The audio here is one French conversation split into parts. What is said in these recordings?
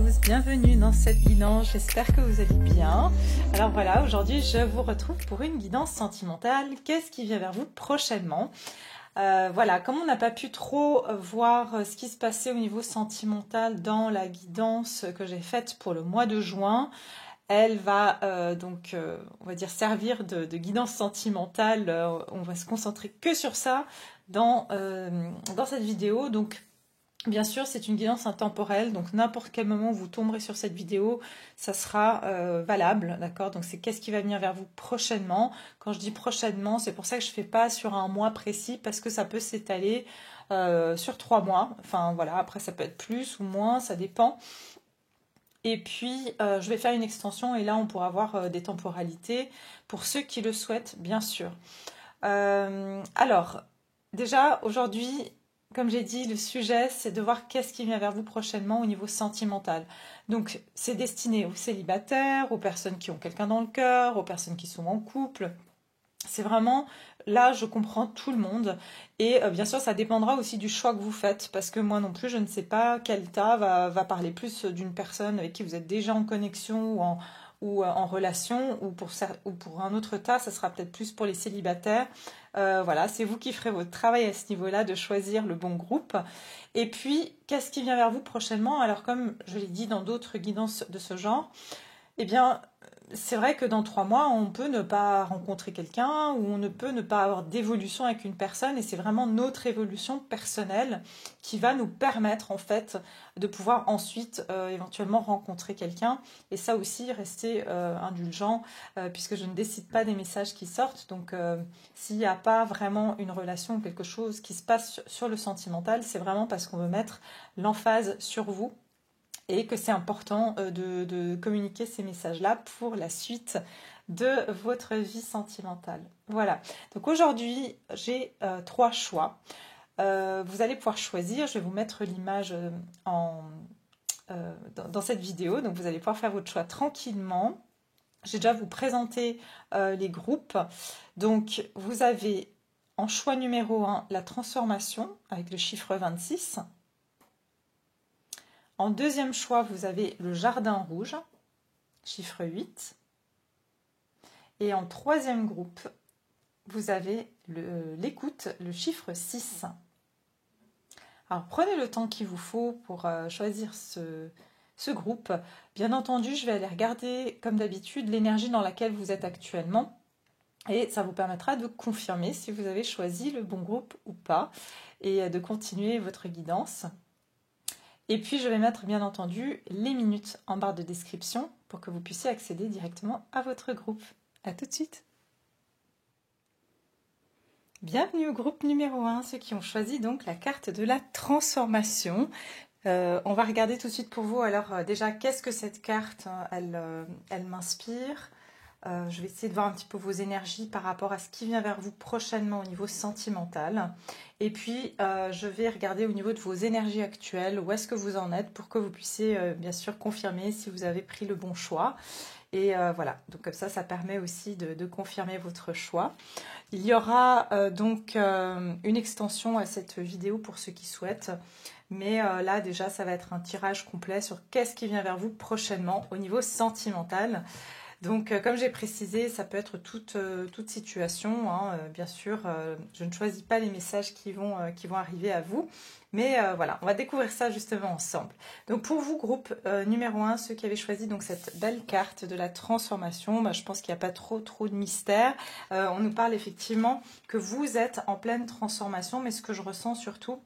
tous, bienvenue dans cette guidance, j'espère que vous allez bien. Alors voilà, aujourd'hui je vous retrouve pour une guidance sentimentale. Qu'est-ce qui vient vers vous prochainement? Voilà, comme on n'a pas pu trop voir ce qui se passait au niveau sentimental dans la guidance que j'ai faite pour le mois de juin, elle va on va dire, servir de guidance sentimentale. On va se concentrer que sur ça dans cette vidéo. Donc, bien sûr, c'est une guidance intemporelle, donc n'importe quel moment où vous tomberez sur cette vidéo, ça sera valable, d'accord? Donc c'est qu'est-ce qui va venir vers vous prochainement. Quand je dis prochainement, c'est pour ça que je ne fais pas sur un mois précis, parce que ça peut s'étaler sur 3 mois. Enfin voilà, après ça peut être plus ou moins, ça dépend. Et puis, je vais faire une extension et là, on pourra avoir des temporalités pour ceux qui le souhaitent, bien sûr. Alors, déjà, aujourd'hui, comme j'ai dit, le sujet, c'est de voir qu'est-ce qui vient vers vous prochainement au niveau sentimental. Donc, c'est destiné aux célibataires, aux personnes qui ont quelqu'un dans le cœur, aux personnes qui sont en couple. C'est vraiment, là, je comprends tout le monde. Et bien sûr, ça dépendra aussi du choix que vous faites. Parce que moi non plus, je ne sais pas quel tas va parler plus d'une personne avec qui vous êtes déjà en connexion ou en relation. Ou pour un autre tas, ça sera peut-être plus pour les célibataires. Voilà, c'est vous qui ferez votre travail à ce niveau-là de choisir le bon groupe. Et puis, qu'est-ce qui vient vers vous prochainement? Alors, comme je l'ai dit dans d'autres guidances de ce genre, eh bien, c'est vrai que dans 3 mois, on peut ne pas rencontrer quelqu'un ou on ne peut ne pas avoir d'évolution avec une personne et c'est vraiment notre évolution personnelle qui va nous permettre en fait de pouvoir ensuite éventuellement rencontrer quelqu'un et ça aussi, rester indulgent puisque je ne décide pas des messages qui sortent. Donc, s'il n'y a pas vraiment une relation ou quelque chose qui se passe sur le sentimental, c'est vraiment parce qu'on veut mettre l'emphase sur vous et que c'est important de communiquer ces messages-là pour la suite de votre vie sentimentale. Voilà, donc aujourd'hui, j'ai 3 choix. Vous allez pouvoir choisir, je vais vous mettre l'image dans cette vidéo, donc vous allez pouvoir faire votre choix tranquillement. J'ai déjà vous présenté les groupes. Donc, vous avez en choix numéro 1 la transformation avec le chiffre 26. En deuxième choix, vous avez le jardin rouge, chiffre 8. Et en troisième groupe, vous avez l'écoute, le chiffre 6. Alors prenez le temps qu'il vous faut pour choisir ce groupe. Bien entendu, je vais aller regarder, comme d'habitude, l'énergie dans laquelle vous êtes actuellement. Et ça vous permettra de confirmer si vous avez choisi le bon groupe ou pas. Et de continuer votre guidance. Et puis, je vais mettre, bien entendu, les minutes en barre de description pour que vous puissiez accéder directement à votre groupe. À tout de suite. Bienvenue au groupe numéro 1, ceux qui ont choisi donc la carte de la transformation. On va regarder tout de suite pour vous. Alors, déjà, qu'est-ce que cette carte, elle m'inspire? Je vais essayer de voir un petit peu vos énergies par rapport à ce qui vient vers vous prochainement au niveau sentimental. Et puis, je vais regarder au niveau de vos énergies actuelles, où est-ce que vous en êtes pour que vous puissiez bien sûr confirmer si vous avez pris le bon choix. Et voilà, donc comme ça permet aussi de confirmer votre choix. Il y aura donc une extension à cette vidéo pour ceux qui souhaitent. Mais là, déjà, ça va être un tirage complet sur qu'est-ce qui vient vers vous prochainement au niveau sentimental. Donc, comme j'ai précisé, ça peut être toute situation. Hein, bien sûr, je ne choisis pas les messages qui vont arriver à vous. Mais voilà, on va découvrir ça justement ensemble. Donc, pour vous, groupe numéro 1, ceux qui avaient choisi donc cette belle carte de la transformation, je pense qu'il n'y a pas trop de mystère. On nous parle effectivement que vous êtes en pleine transformation, mais ce que je ressens surtout,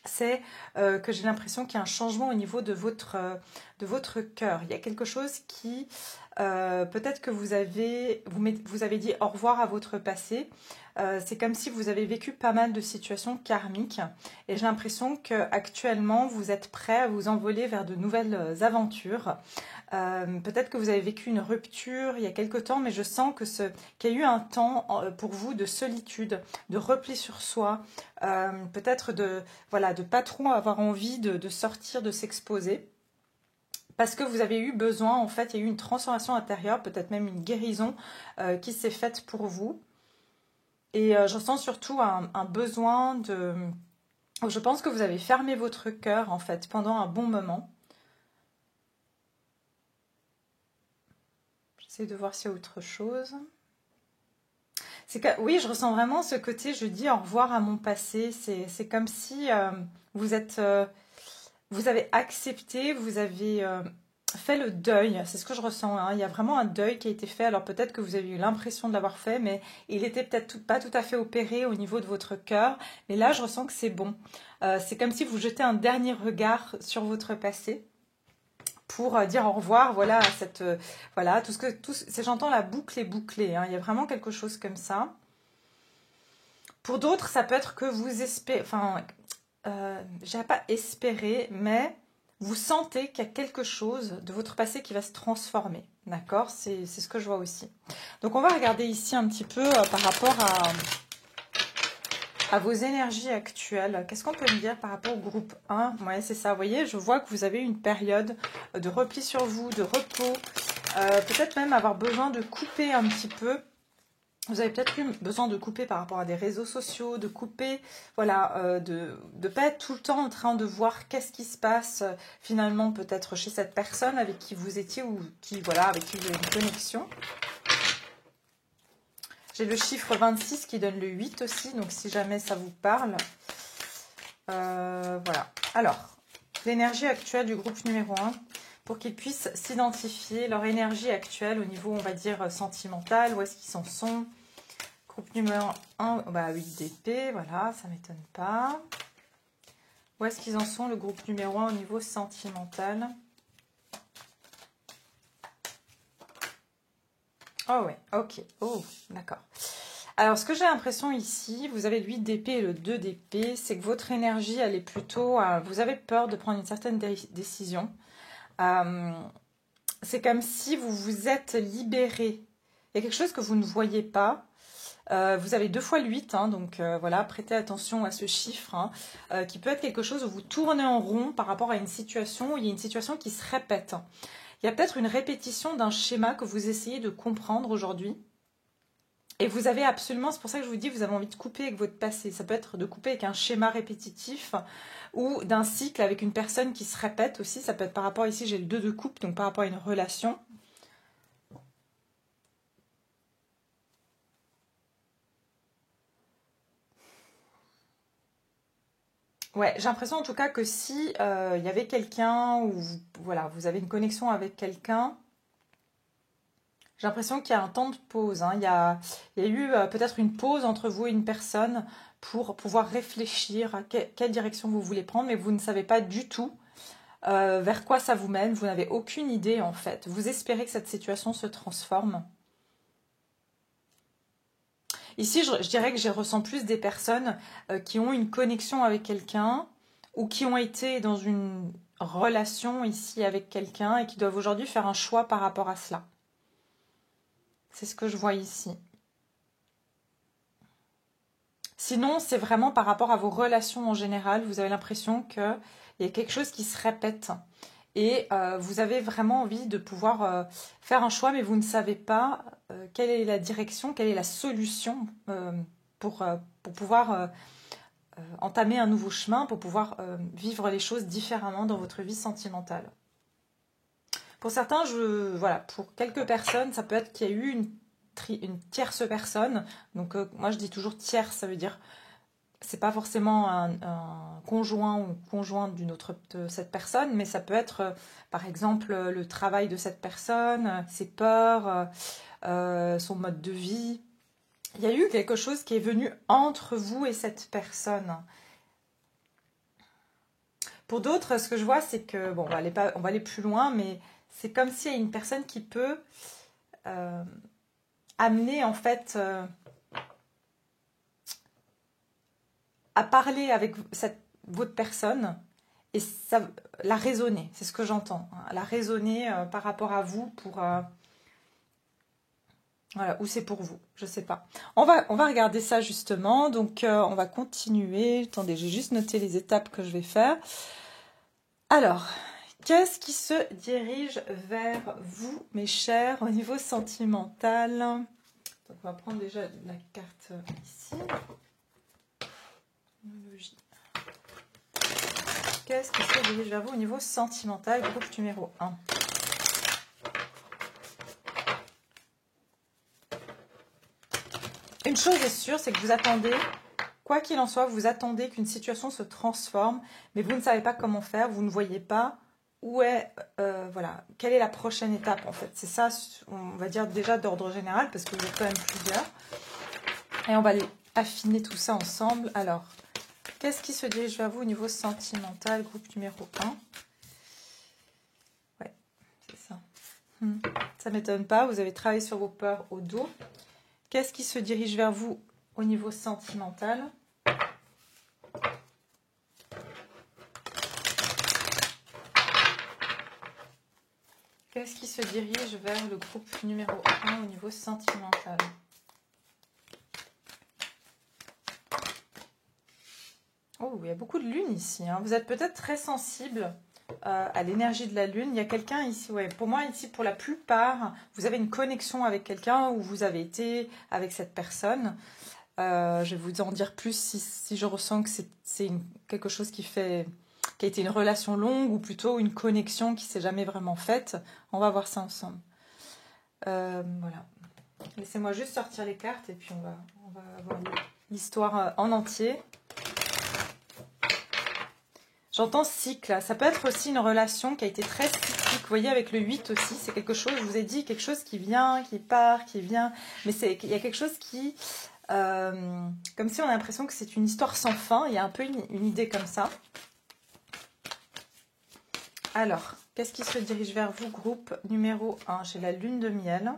c'est que j'ai l'impression qu'il y a un changement au niveau de votre cœur. Il y a quelque chose qui, peut-être que vous avez dit au revoir à votre passé. C'est comme si vous avez vécu pas mal de situations karmiques. Et j'ai l'impression qu'actuellement, vous êtes prêt à vous envoler vers de nouvelles aventures. Peut-être que vous avez vécu une rupture il y a quelque temps, mais je sens qu'il y a eu un temps pour vous de solitude, de repli sur soi, peut-être de pas trop avoir envie de sortir, de s'exposer. Parce que vous avez eu besoin, en fait, il y a eu une transformation intérieure, peut-être même une guérison qui s'est faite pour vous. Et je ressens surtout un besoin je pense que vous avez fermé votre cœur, en fait, pendant un bon moment. J'essaie de voir s'il y a autre chose. C'est que, oui, je ressens vraiment ce côté, je dis au revoir à mon passé. C'est comme si vous êtes, vous avez accepté, vous avez fait le deuil. C'est ce que je ressens, hein. Il y a vraiment un deuil qui a été fait. Alors peut-être que vous avez eu l'impression de l'avoir fait, mais il était peut-être pas tout à fait opéré au niveau de votre cœur. Mais là, je ressens que c'est bon. C'est comme si vous jetez un dernier regard sur votre passé pour dire au revoir, voilà, à cette, voilà, j'entends la boucle est bouclée, hein. Il y a vraiment quelque chose comme ça. Pour d'autres, ça peut être que vous espérez, enfin, je dirais pas espérer, mais vous sentez qu'il y a quelque chose de votre passé qui va se transformer, d'accord? C'est ce que je vois aussi. Donc, on va regarder ici un petit peu par rapport à vos énergies actuelles. Qu'est-ce qu'on peut me dire par rapport au groupe 1? Ouais, c'est ça. Vous voyez, je vois que vous avez une période de repli sur vous, de repos. Peut-être même avoir besoin de couper un petit peu. Vous avez peut-être eu besoin de couper par rapport à des réseaux sociaux, de couper, voilà, de ne pas être tout le temps en train de voir qu'est-ce qui se passe finalement peut-être chez cette personne avec qui vous étiez ou qui, voilà, avec qui vous avez une connexion. J'ai le chiffre 26 qui donne le 8 aussi, donc si jamais ça vous parle. Voilà. Alors, l'énergie actuelle du groupe numéro 1, pour qu'ils puissent s'identifier, leur énergie actuelle au niveau, on va dire, sentimental, où est-ce qu'ils en sont. Groupe numéro 1, bah 8 d'épée, voilà, ça ne m'étonne pas. Où est-ce qu'ils en sont, le groupe numéro 1 au niveau sentimental? Oh ouais, ok, oh, d'accord. Alors, ce que j'ai l'impression ici, vous avez le 8 d'épée et le 2 d'épée, c'est que votre énergie, elle est plutôt... vous avez peur de prendre une certaine décision. C'est comme si vous vous êtes libéré. Il y a quelque chose que vous ne voyez pas. Vous avez 2 fois le 8, hein, donc voilà, prêtez attention à ce chiffre, hein, qui peut être quelque chose où vous tournez en rond par rapport à une situation, où il y a une situation qui se répète. Il y a peut-être une répétition d'un schéma que vous essayez de comprendre aujourd'hui. Et vous avez absolument, c'est pour ça que je vous dis, vous avez envie de couper avec votre passé. Ça peut être de couper avec un schéma répétitif ou d'un cycle avec une personne qui se répète aussi. Ça peut être par rapport, ici j'ai le 2 de coupe, donc par rapport à une relation. Ouais, j'ai l'impression en tout cas que si il y avait quelqu'un ou voilà, vous avez une connexion avec quelqu'un, j'ai l'impression qu'il y a un temps de pause, hein. Il y a eu peut-être une pause entre vous et une personne pour pouvoir réfléchir à quelle direction vous voulez prendre, mais vous ne savez pas du tout vers quoi ça vous mène. Vous n'avez aucune idée en fait. Vous espérez que cette situation se transforme. Ici, je dirais que je ressens plus des personnes qui ont une connexion avec quelqu'un ou qui ont été dans une relation ici avec quelqu'un et qui doivent aujourd'hui faire un choix par rapport à cela. C'est ce que je vois ici. Sinon, c'est vraiment par rapport à vos relations en général. Vous avez l'impression qu'il y a quelque chose qui se répète. Et vous avez vraiment envie de pouvoir faire un choix, mais vous ne savez pas quelle est la direction, quelle est la solution pour pouvoir entamer un nouveau chemin, pour pouvoir vivre les choses différemment dans votre vie sentimentale. Pour certains, voilà, pour quelques personnes, ça peut être qu'il y a eu une tierce personne. Donc moi je dis toujours tierce, ça veut dire c'est pas forcément un conjoint ou conjointe de cette personne, mais ça peut être par exemple le travail de cette personne, ses peurs, son mode de vie. Il y a eu quelque chose qui est venu entre vous et cette personne. Pour d'autres, ce que je vois, c'est que, bon, on va aller plus loin, mais c'est comme s'il y a une personne qui peut amener en fait à parler avec votre personne et ça, la raisonner, c'est ce que j'entends, hein, la raisonner par rapport à vous pour voilà, ou c'est pour vous, je sais pas. On va regarder ça justement, donc on va continuer. Attendez, j'ai juste noté les étapes que je vais faire. Alors, qu'est-ce qui se dirige vers vous, mes chers, au niveau sentimental? Donc on va prendre déjà la carte ici. Qu'est-ce qui se dirige vers vous au niveau sentimental, groupe numéro 1? Une chose est sûre, c'est que vous attendez, quoi qu'il en soit, vous attendez qu'une situation se transforme, mais vous ne savez pas comment faire, vous ne voyez pas où est, voilà, quelle est la prochaine étape en fait. C'est ça, on va dire déjà d'ordre général, parce que vous êtes quand même plusieurs. Et on va aller affiner tout ça ensemble. Alors, qu'est-ce qui se dirige vers vous au niveau sentimental, groupe numéro 1? Ouais, c'est ça. Ça ne m'étonne pas, vous avez travaillé sur vos peurs au dos. Qu'est-ce qui se dirige vers vous au niveau sentimental? Qu'est-ce qui se dirige vers le groupe numéro 1 au niveau sentimental? Oh, il y a beaucoup de lune ici. Hein. Vous êtes peut-être très sensible à l'énergie de la lune. Il y a quelqu'un ici, ouais. Pour moi, ici, pour la plupart, vous avez une connexion avec quelqu'un ou vous avez été avec cette personne. Je vais vous en dire plus si je ressens que c'est quelque chose qui a été une relation longue ou plutôt une connexion qui s'est jamais vraiment faite. On va voir ça ensemble. Voilà. Laissez-moi juste sortir les cartes et puis on va avoir l'histoire en entier. J'entends cycle. Ça peut être aussi une relation qui a été très cyclique. Vous voyez, avec le 8 aussi, c'est quelque chose, je vous ai dit, quelque chose qui vient, qui part, qui vient. Mais il y a quelque chose qui... comme si on a l'impression que c'est une histoire sans fin. Il y a un peu une idée comme ça. Alors, qu'est-ce qui se dirige vers vous, groupe numéro 1? J'ai la lune de miel.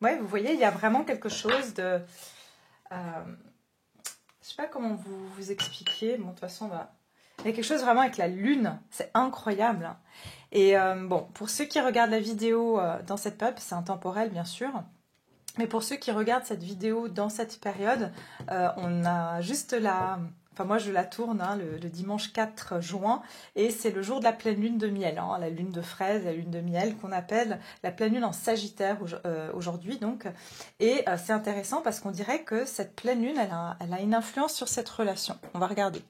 Ouais, vous voyez, il y a vraiment quelque chose de... je sais pas comment vous expliquer. Bon, de toute façon, il y a quelque chose vraiment avec la lune. C'est incroyable. Et bon, pour ceux qui regardent la vidéo dans cette période, c'est intemporel, bien sûr. Mais pour ceux qui regardent cette vidéo dans cette période, on a juste la... Enfin, moi, je la tourne le dimanche 4 juin. Et c'est le jour de la pleine lune de miel. Hein, la lune de fraise, la lune de miel, qu'on appelle la pleine lune en Sagittaire aujourd'hui. Donc. Et c'est intéressant parce qu'on dirait que cette pleine lune, elle a une influence sur cette relation. On va regarder.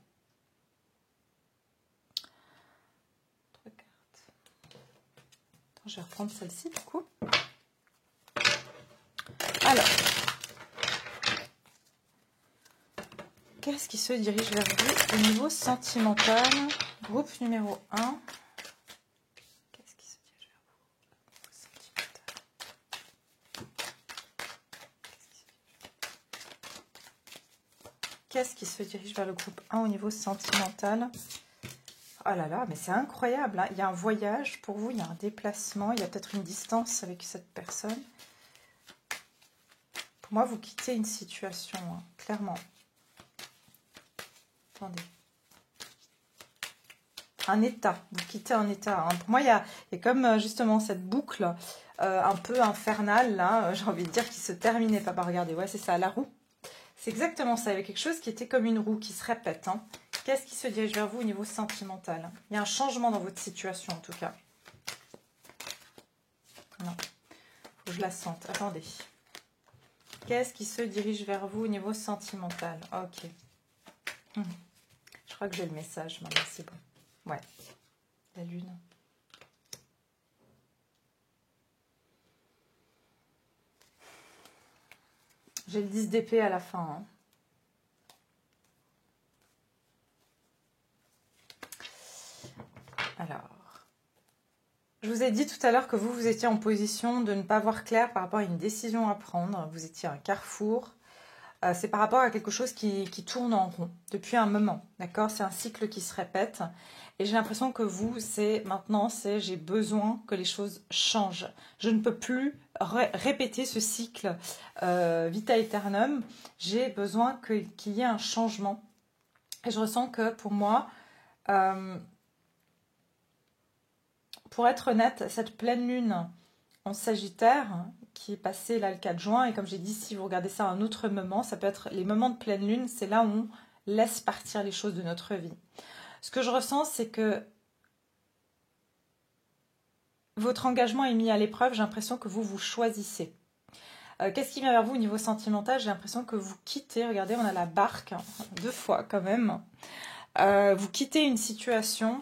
Je vais reprendre celle-ci, du coup. Alors... Qu'est-ce qui se dirige vers vous au niveau sentimental? Groupe numéro 1. Qu'est-ce qui se dirige vers vous au niveau sentimental? Qu'est-ce qui se dirige vers le groupe 1 au niveau sentimental? Oh là là, mais c'est incroyable. Hein. Il y a un voyage pour vous, il y a un déplacement, il y a peut-être une distance avec cette personne. Pour moi, vous quittez une situation, hein, clairement. Attendez. Un état, vous quittez un état. Hein. Pour moi, il y a comme justement cette boucle un peu infernale, là, j'ai envie de dire, qui se terminait pas. Bah, regardez, ouais, c'est ça, la roue. C'est exactement ça. Il y avait quelque chose qui était comme une roue qui se répète. Hein. Qu'est-ce qui se dirige vers vous au niveau sentimental? Il y a un changement dans votre situation, en tout cas. Non, faut que je la sente. Attendez. Qu'est-ce qui se dirige vers vous au niveau sentimental? Ok. Je crois que j'ai le message maintenant, c'est bon. Ouais, la lune. J'ai le 10 d'épée à la fin. Hein. Alors, je vous ai dit tout à l'heure que vous étiez en position de ne pas voir clair par rapport à une décision à prendre. Vous étiez à un carrefour. C'est par rapport à quelque chose qui tourne en rond depuis un moment. D'accord? C'est un cycle qui se répète. Et j'ai l'impression que vous, maintenant, j'ai besoin que les choses changent. Je ne peux plus répéter ce cycle vita aeternum. J'ai besoin qu'il y ait un changement. Et je ressens que pour moi, pour être honnête, cette pleine lune en Sagittaire, qui est passée là le 4 juin, et comme j'ai dit, si vous regardez ça à un autre moment, ça peut être les moments de pleine lune, c'est là où on laisse partir les choses de notre vie. Ce que je ressens, c'est que votre engagement est mis à l'épreuve, j'ai l'impression que vous choisissez. Qu'est-ce qui vient vers vous au niveau sentimental? J'ai l'impression que vous quittez, regardez, on a la barque, 2 fois quand même. Vous quittez une situation,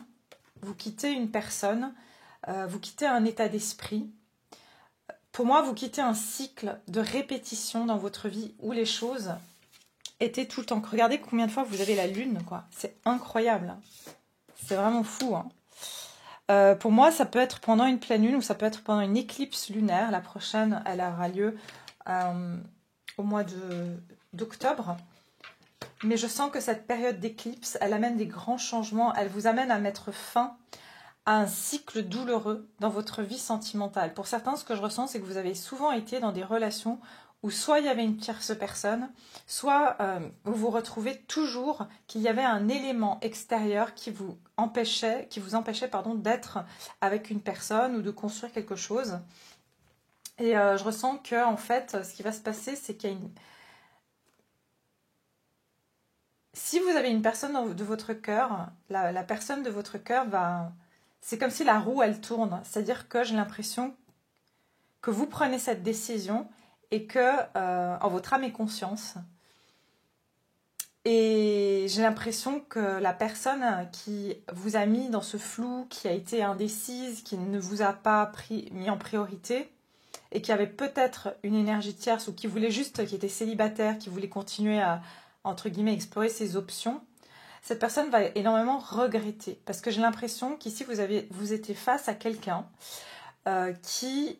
vous quittez une personne, vous quittez un état d'esprit. Pour moi, vous quittez un cycle de répétition dans votre vie où les choses étaient tout le temps. Regardez combien de fois vous avez la lune, quoi. C'est incroyable. C'est vraiment fou, hein. Pour moi, ça peut être pendant une pleine lune ou ça peut être pendant une éclipse lunaire. La prochaine, elle aura lieu au mois d'octobre. Mais je sens que cette période d'éclipse, elle amène des grands changements. Elle vous amène à mettre fin à un cycle douloureux dans votre vie sentimentale. Pour certains, ce que je ressens, c'est que vous avez souvent été dans des relations où soit il y avait une tierce personne, soit vous vous retrouvez toujours qu'il y avait un élément extérieur qui vous empêchait, d'être avec une personne ou de construire quelque chose. Et je ressens que en fait, ce qui va se passer, c'est qu'il y a une... Si vous avez une personne de votre cœur, la personne de votre cœur va... C'est comme si la roue, elle tourne. C'est-à-dire que j'ai l'impression que vous prenez cette décision et que, en votre âme et conscience, et j'ai l'impression que la personne qui vous a mis dans ce flou, qui a été indécise, qui ne vous a pas mis en priorité, et qui avait peut-être une énergie tierce, ou qui voulait juste, qui était célibataire, qui voulait continuer à, entre guillemets, explorer ses options, cette personne va énormément regretter. Parce que j'ai l'impression qu'ici, vous étiez face à quelqu'un qui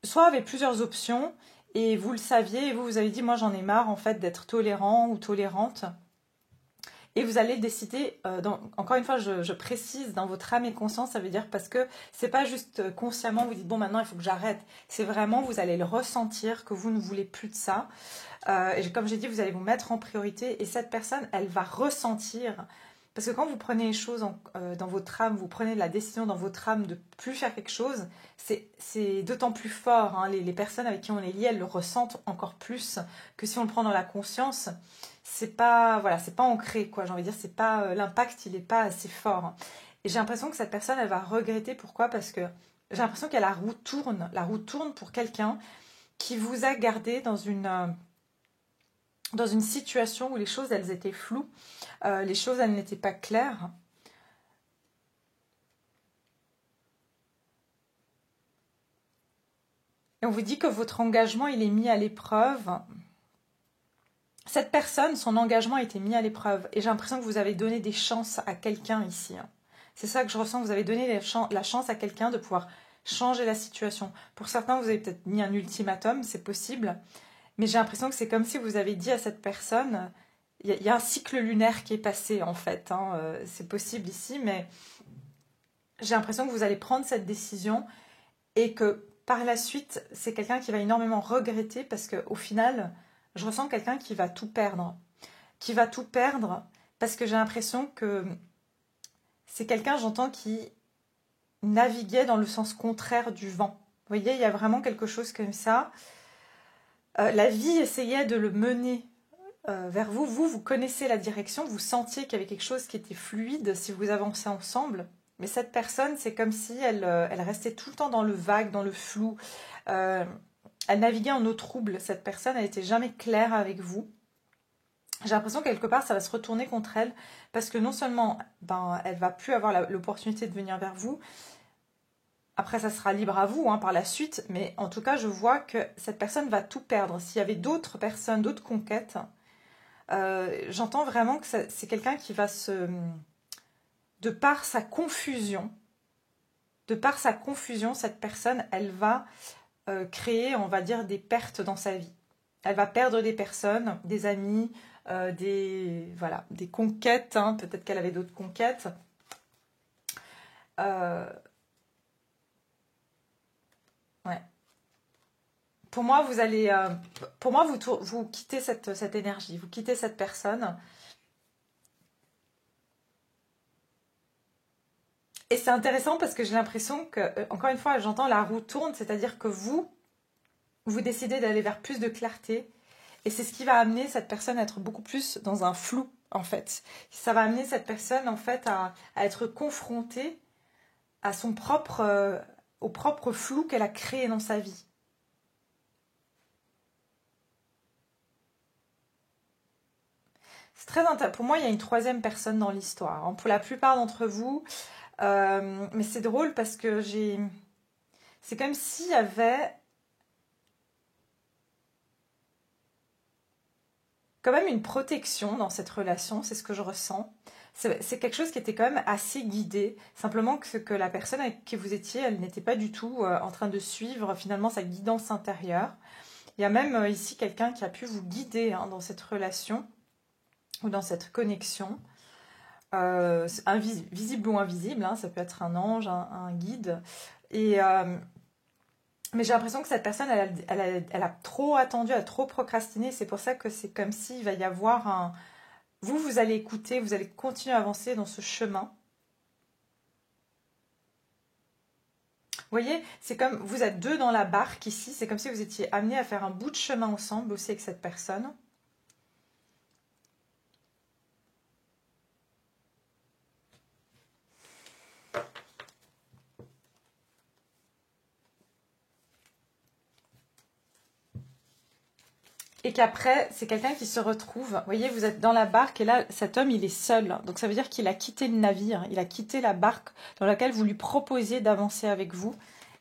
soit avait plusieurs options, et vous le saviez, et vous avez dit, moi j'en ai marre en fait d'être tolérant ou tolérante. Et vous allez décider, encore une fois, je précise, dans votre âme et conscience, ça veut dire parce que c'est pas juste consciemment, vous dites, bon maintenant il faut que j'arrête. C'est vraiment, vous allez le ressentir, que vous ne voulez plus de ça. Et comme j'ai dit, vous allez vous mettre en priorité, et cette personne, elle va ressentir. Parce que quand vous prenez les choses dans votre âme, vous prenez la décision dans votre âme de plus faire quelque chose, c'est d'autant plus fort, hein. Les personnes avec qui on est lié, elles le ressentent encore plus que si on le prend dans la conscience. C'est pas, voilà, c'est pas ancré, quoi. J'ai envie de dire, c'est pas, l'impact, il n'est pas assez fort. Et j'ai l'impression que cette personne, elle va regretter. Pourquoi? Parce que j'ai l'impression que la roue tourne. La roue tourne pour quelqu'un qui vous a gardé dans une situation où les choses, elles étaient floues. Les choses, elles n'étaient pas claires. Et on vous dit que votre engagement, il est mis à l'épreuve. Cette personne, son engagement a été mis à l'épreuve. Et j'ai l'impression que vous avez donné des chances à quelqu'un ici. C'est ça que je ressens. Vous avez donné la chance à quelqu'un de pouvoir changer la situation. Pour certains, vous avez peut-être mis un ultimatum, c'est possible. Mais j'ai l'impression que c'est comme si vous avez dit à cette personne, il y a un cycle lunaire qui est passé en fait. C'est possible ici, mais j'ai l'impression que vous allez prendre cette décision et que par la suite, c'est quelqu'un qui va énormément regretter parce qu'au final, je ressens quelqu'un qui va tout perdre. Qui va tout perdre parce que j'ai l'impression que c'est quelqu'un, j'entends, qui naviguait dans le sens contraire du vent. Vous voyez, il y a vraiment quelque chose comme ça. La vie essayait de le mener vers vous. Vous connaissez la direction, vous sentiez qu'il y avait quelque chose qui était fluide si vous avancez ensemble. Mais cette personne, c'est comme si elle restait tout le temps dans le vague, dans le flou. Elle naviguait en eau trouble. Cette personne, elle n'était jamais claire avec vous. J'ai l'impression que quelque part, ça va se retourner contre elle. Parce que non seulement, elle va plus avoir l'opportunité de venir vers vous. Après, ça sera libre à vous par la suite. Mais en tout cas, je vois que cette personne va tout perdre. S'il y avait d'autres personnes, d'autres conquêtes, j'entends vraiment que c'est quelqu'un qui va de par sa confusion, cette personne, elle va créer, on va dire, des pertes dans sa vie. Elle va perdre des personnes, des amis, des conquêtes. Peut-être qu'elle avait d'autres conquêtes. Ouais. Pour moi, vous quittez cette énergie, vous quittez cette personne. Et c'est intéressant parce que j'ai l'impression que, encore une fois, j'entends la roue tourne, c'est-à-dire que vous décidez d'aller vers plus de clarté. Et c'est ce qui va amener cette personne à être beaucoup plus dans un flou, en fait. Ça va amener cette personne, en fait, à être confrontée à au propre flou qu'elle a créé dans sa vie. C'est très intéressant. Pour moi, il y a une troisième personne dans l'histoire. Pour la plupart d'entre vous, mais c'est drôle parce que C'est comme s'il y avait quand même une protection dans cette relation, c'est ce que je ressens. C'est quelque chose qui était quand même assez guidé. Simplement que la personne avec qui vous étiez, elle n'était pas du tout en train de suivre finalement sa guidance intérieure. Il y a même ici quelqu'un qui a pu vous guider hein, dans cette relation ou dans cette connexion. Visible ou invisible, hein, ça peut être un ange, un guide. Et, mais j'ai l'impression que cette personne, elle a trop attendu, elle a trop procrastiné. C'est pour ça que c'est comme s'il va y avoir un... vous allez écouter, vous allez continuer à avancer dans ce chemin. Vous voyez, c'est comme vous êtes deux dans la barque ici, c'est comme si vous étiez amenés à faire un bout de chemin ensemble aussi avec cette personne. Et qu'après, c'est quelqu'un qui se retrouve. Vous voyez, vous êtes dans la barque et là, cet homme, il est seul. Donc ça veut dire qu'il a quitté le navire, il a quitté la barque dans laquelle vous lui proposiez d'avancer avec vous.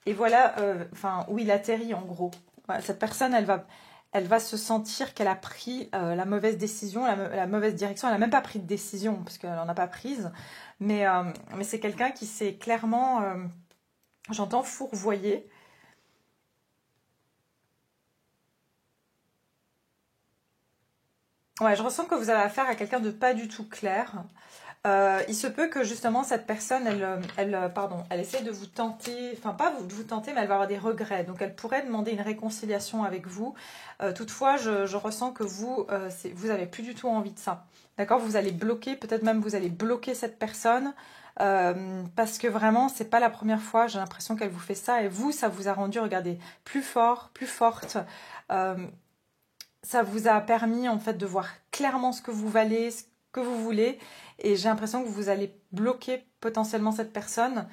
Et voilà, enfin, où il atterrit en gros. Voilà, cette personne, elle va se sentir qu'elle a pris la mauvaise décision, la mauvaise direction. Elle n'a même pas pris de décision parce qu'elle n'en a pas prise. Mais c'est quelqu'un qui s'est clairement, j'entends, fourvoyé. Ouais, je ressens que vous avez affaire à quelqu'un de pas du tout clair. Il se peut que justement cette personne, elle essaie de vous tenter, enfin pas de vous tenter, mais elle va avoir des regrets. Donc elle pourrait demander une réconciliation avec vous. Toutefois, je ressens que vous avez plus du tout envie de ça. D'accord? Vous allez bloquer, peut-être même vous allez bloquer cette personne. Parce que vraiment, c'est pas la première fois, j'ai l'impression qu'elle vous fait ça. Et vous, ça vous a rendu, regardez, plus fort, plus forte. Euh, Ça vous a permis en fait de voir clairement ce que vous valez, ce que vous voulez. Et j'ai l'impression que vous allez bloquer potentiellement cette personne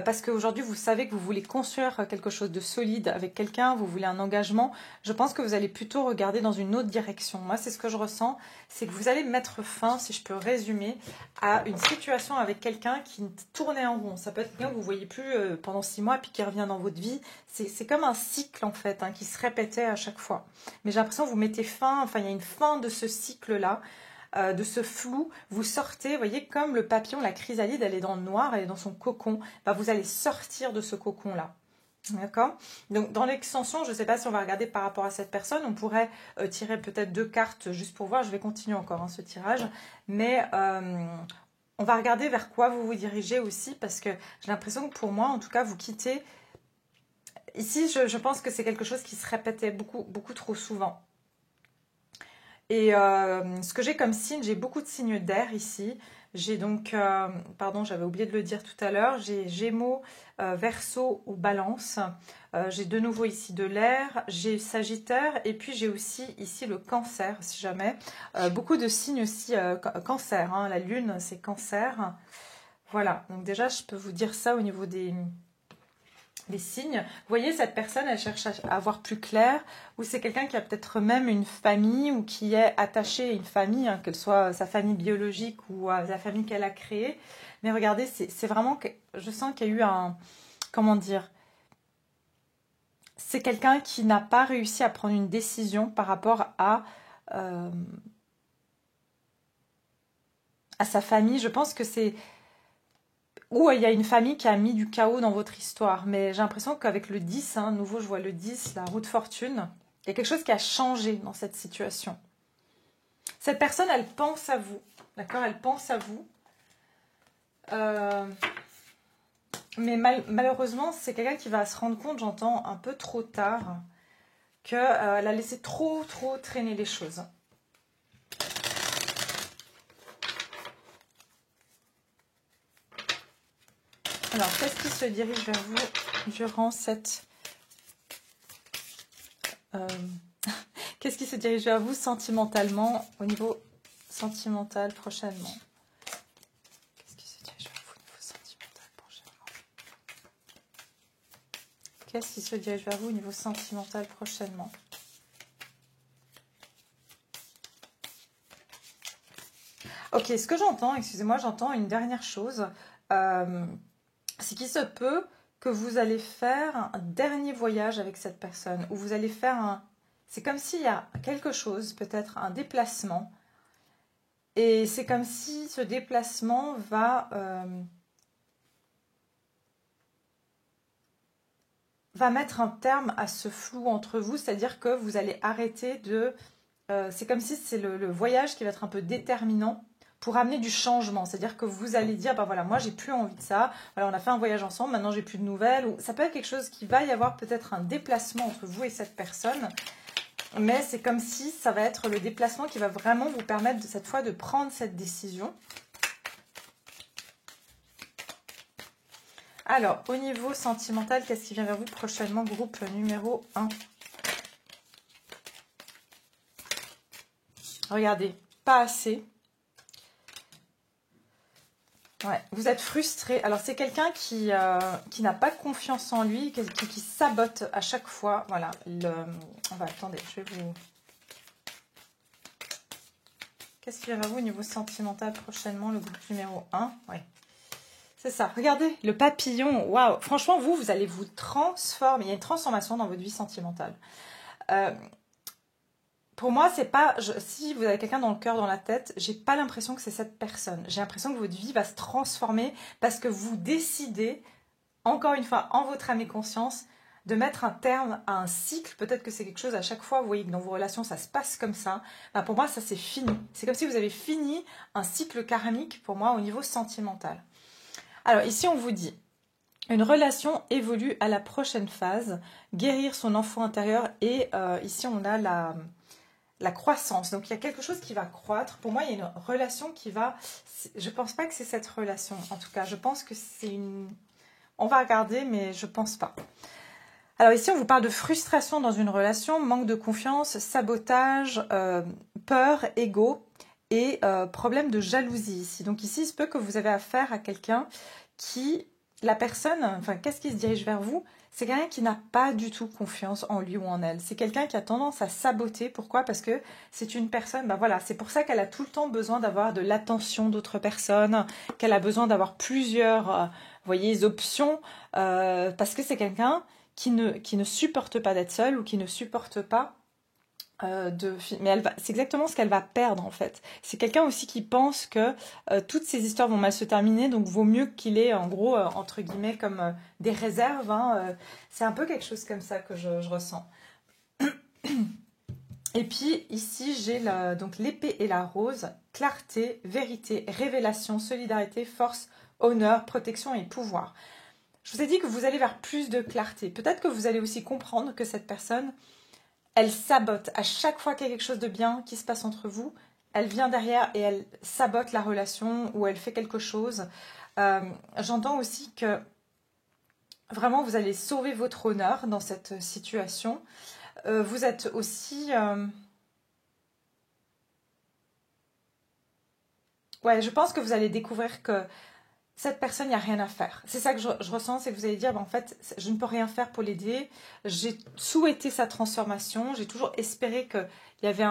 parce qu'aujourd'hui vous savez que vous voulez construire quelque chose de solide avec quelqu'un, vous voulez un engagement. Je pense que vous allez plutôt regarder dans une autre direction. Moi, c'est ce que je ressens, c'est que vous allez mettre fin, si je peux résumer, à une situation avec quelqu'un qui tournait en rond. Ça peut être quelqu'un que vous ne voyez plus pendant 6 mois puis qui revient dans votre vie. C'est comme un cycle en fait hein, qui se répétait à chaque fois. Mais j'ai l'impression que vous mettez fin, enfin il y a une fin de ce cycle-là, de ce flou. Vous sortez, vous voyez, comme le papillon, la chrysalide, elle est dans le noir, elle est dans son cocon. Bah, vous allez sortir de ce cocon-là. D'accord? Donc dans l'extension, je ne sais pas si on va regarder par rapport à cette personne, on pourrait tirer peut-être 2 cartes juste pour voir, je vais continuer encore hein, ce tirage, mais on va regarder vers quoi vous vous dirigez aussi, parce que j'ai l'impression que pour moi, en tout cas, vous quittez... Ici, je pense que c'est quelque chose qui se répétait beaucoup, beaucoup trop souvent. Et ce que j'ai comme signe, j'ai beaucoup de signes d'air ici. J'ai donc, pardon, j'avais oublié de le dire tout à l'heure, j'ai Gémeaux, Verseau ou Balance. J'ai de nouveau ici de l'air, j'ai Sagittaire et puis j'ai aussi ici le Cancer, si jamais. Beaucoup de signes aussi Cancer, hein. La Lune, c'est Cancer. Voilà, donc déjà, je peux vous dire ça au niveau des signes. Vous voyez, cette personne, elle cherche à voir plus clair, ou c'est quelqu'un qui a peut-être même une famille ou qui est attaché à une famille, hein, qu'elle soit sa famille biologique ou la famille qu'elle a créée. Mais regardez, c'est vraiment que je sens qu'il y a eu un... Comment dire? C'est quelqu'un qui n'a pas réussi à prendre une décision par rapport euh, à sa famille. Je pense que c'est... Ou il y a une famille qui a mis du chaos dans votre histoire. Mais j'ai l'impression qu'avec le 10, hein, nouveau je vois le 10, la roue de fortune, il y a quelque chose qui a changé dans cette situation. Cette personne, elle pense à vous. D'accord? Elle pense à vous. Mais malheureusement, c'est quelqu'un qui va se rendre compte, j'entends, un peu trop tard, qu'elle a laissé trop traîner les choses. Alors, qu'est-ce qui se dirige vers vous durant cette... Qu'est-ce qui se dirige vers vous sentimentalement, au niveau sentimental prochainement? Qu'est-ce qui se dirige vers vous au niveau sentimental prochainement? Qu'est-ce qui se dirige vers vous au niveau sentimental prochainement? Ok, ce que j'entends, excusez-moi, j'entends une dernière chose. C'est qu'il se peut que vous allez faire un dernier voyage avec cette personne, ou vous allez faire un... C'est comme s'il y a quelque chose, peut-être un déplacement, et c'est comme si ce déplacement va mettre un terme à ce flou entre vous, c'est-à-dire que vous allez arrêter de... c'est comme si c'est le voyage qui va être un peu déterminant pour amener du changement. C'est-à-dire que vous allez dire, bah voilà, moi j'ai plus envie de ça, voilà, on a fait un voyage ensemble, maintenant j'ai plus de nouvelles. Ou ça peut être quelque chose qui va y avoir peut-être un déplacement entre vous et cette personne, mais c'est comme si ça va être le déplacement qui va vraiment vous permettre cette fois de prendre cette décision. Alors, au niveau sentimental, qu'est-ce qui vient vers vous prochainement, groupe numéro 1? Regardez, pas assez. Ouais, vous êtes frustré. Alors, c'est quelqu'un qui n'a pas confiance en lui, qui sabote à chaque fois. Voilà. Attendez, je vais vous... Qu'est-ce qui vient vers vous au niveau sentimental prochainement, le groupe numéro 1? Ouais. C'est ça. Regardez, le papillon. Waouh. Franchement, vous allez vous transformer. Il y a une transformation dans votre vie sentimentale. Pour moi, c'est pas... si vous avez quelqu'un dans le cœur, dans la tête, j'ai pas l'impression que c'est cette personne. J'ai l'impression que votre vie va se transformer parce que vous décidez, encore une fois, en votre âme et conscience, de mettre un terme à un cycle. Peut-être que c'est quelque chose à chaque fois, vous voyez que dans vos relations, ça se passe comme ça. Ben, pour moi, ça c'est fini. C'est comme si vous avez fini un cycle karmique, pour moi, au niveau sentimental. Alors ici, on vous dit... Une relation évolue à la prochaine phase, guérir son enfant intérieur et ici on a la croissance. Donc il y a quelque chose qui va croître. Pour moi, il y a une relation qui va... Je ne pense pas que c'est cette relation. En tout cas, je pense que c'est une... On va regarder, mais je ne pense pas. Alors ici, on vous parle de frustration dans une relation, manque de confiance, sabotage, peur, ego et problème de jalousie ici. Donc ici, il se peut que vous avez affaire à quelqu'un qui... La personne, enfin, qu'est-ce qui se dirige vers vous? C'est quelqu'un qui n'a pas du tout confiance en lui ou en elle. C'est quelqu'un qui a tendance à saboter. Pourquoi? Parce que c'est une personne, ben voilà, c'est pour ça qu'elle a tout le temps besoin d'avoir de l'attention d'autres personnes, qu'elle a besoin d'avoir plusieurs, voyez, options, parce que c'est quelqu'un qui ne supporte pas d'être seule ou qui ne supporte pas mais c'est exactement ce qu'elle va perdre en fait. C'est quelqu'un aussi qui pense que toutes ces histoires vont mal se terminer, donc vaut mieux qu'il ait en gros entre guillemets comme des réserves. C'est un peu quelque chose comme ça que je ressens. Et puis ici j'ai donc l'épée et la rose, clarté, vérité, révélation, solidarité, force, honneur, protection et pouvoir. Je vous ai dit que vous allez vers plus de clarté. Peut-être que vous allez aussi comprendre que cette personne, elle sabote. À chaque fois qu'il y a quelque chose de bien qui se passe entre vous, elle vient derrière et elle sabote la relation ou elle fait quelque chose. J'entends aussi que vraiment vous allez sauver votre honneur dans cette situation. Vous êtes aussi... Ouais, je pense que vous allez découvrir que cette personne, il n'y a rien à faire. C'est ça que je ressens, c'est que vous allez dire, en fait, je ne peux rien faire pour l'aider. J'ai souhaité sa transformation. J'ai toujours espéré qu'il y avait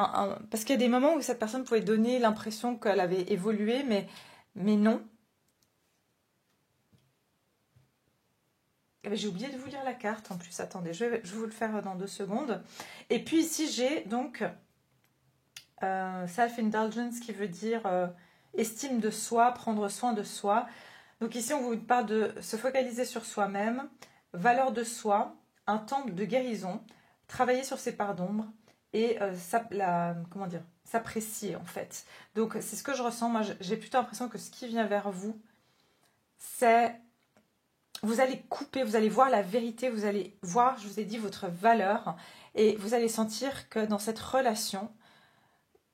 Parce qu'il y a des moments où cette personne pouvait donner l'impression qu'elle avait évolué, mais non. J'ai oublié de vous lire la carte en plus. Attendez, je vais vous le faire dans 2 secondes. Et puis ici, j'ai donc self-indulgence qui veut dire estime de soi, prendre soin de soi. Donc ici, on vous parle de se focaliser sur soi-même, valeur de soi, un temps de guérison, travailler sur ses parts d'ombre et s'apprécier en fait. Donc c'est ce que je ressens. Moi, j'ai plutôt l'impression que ce qui vient vers vous, c'est... Vous allez couper, vous allez voir la vérité, vous allez voir, je vous ai dit, votre valeur et vous allez sentir que dans cette relation,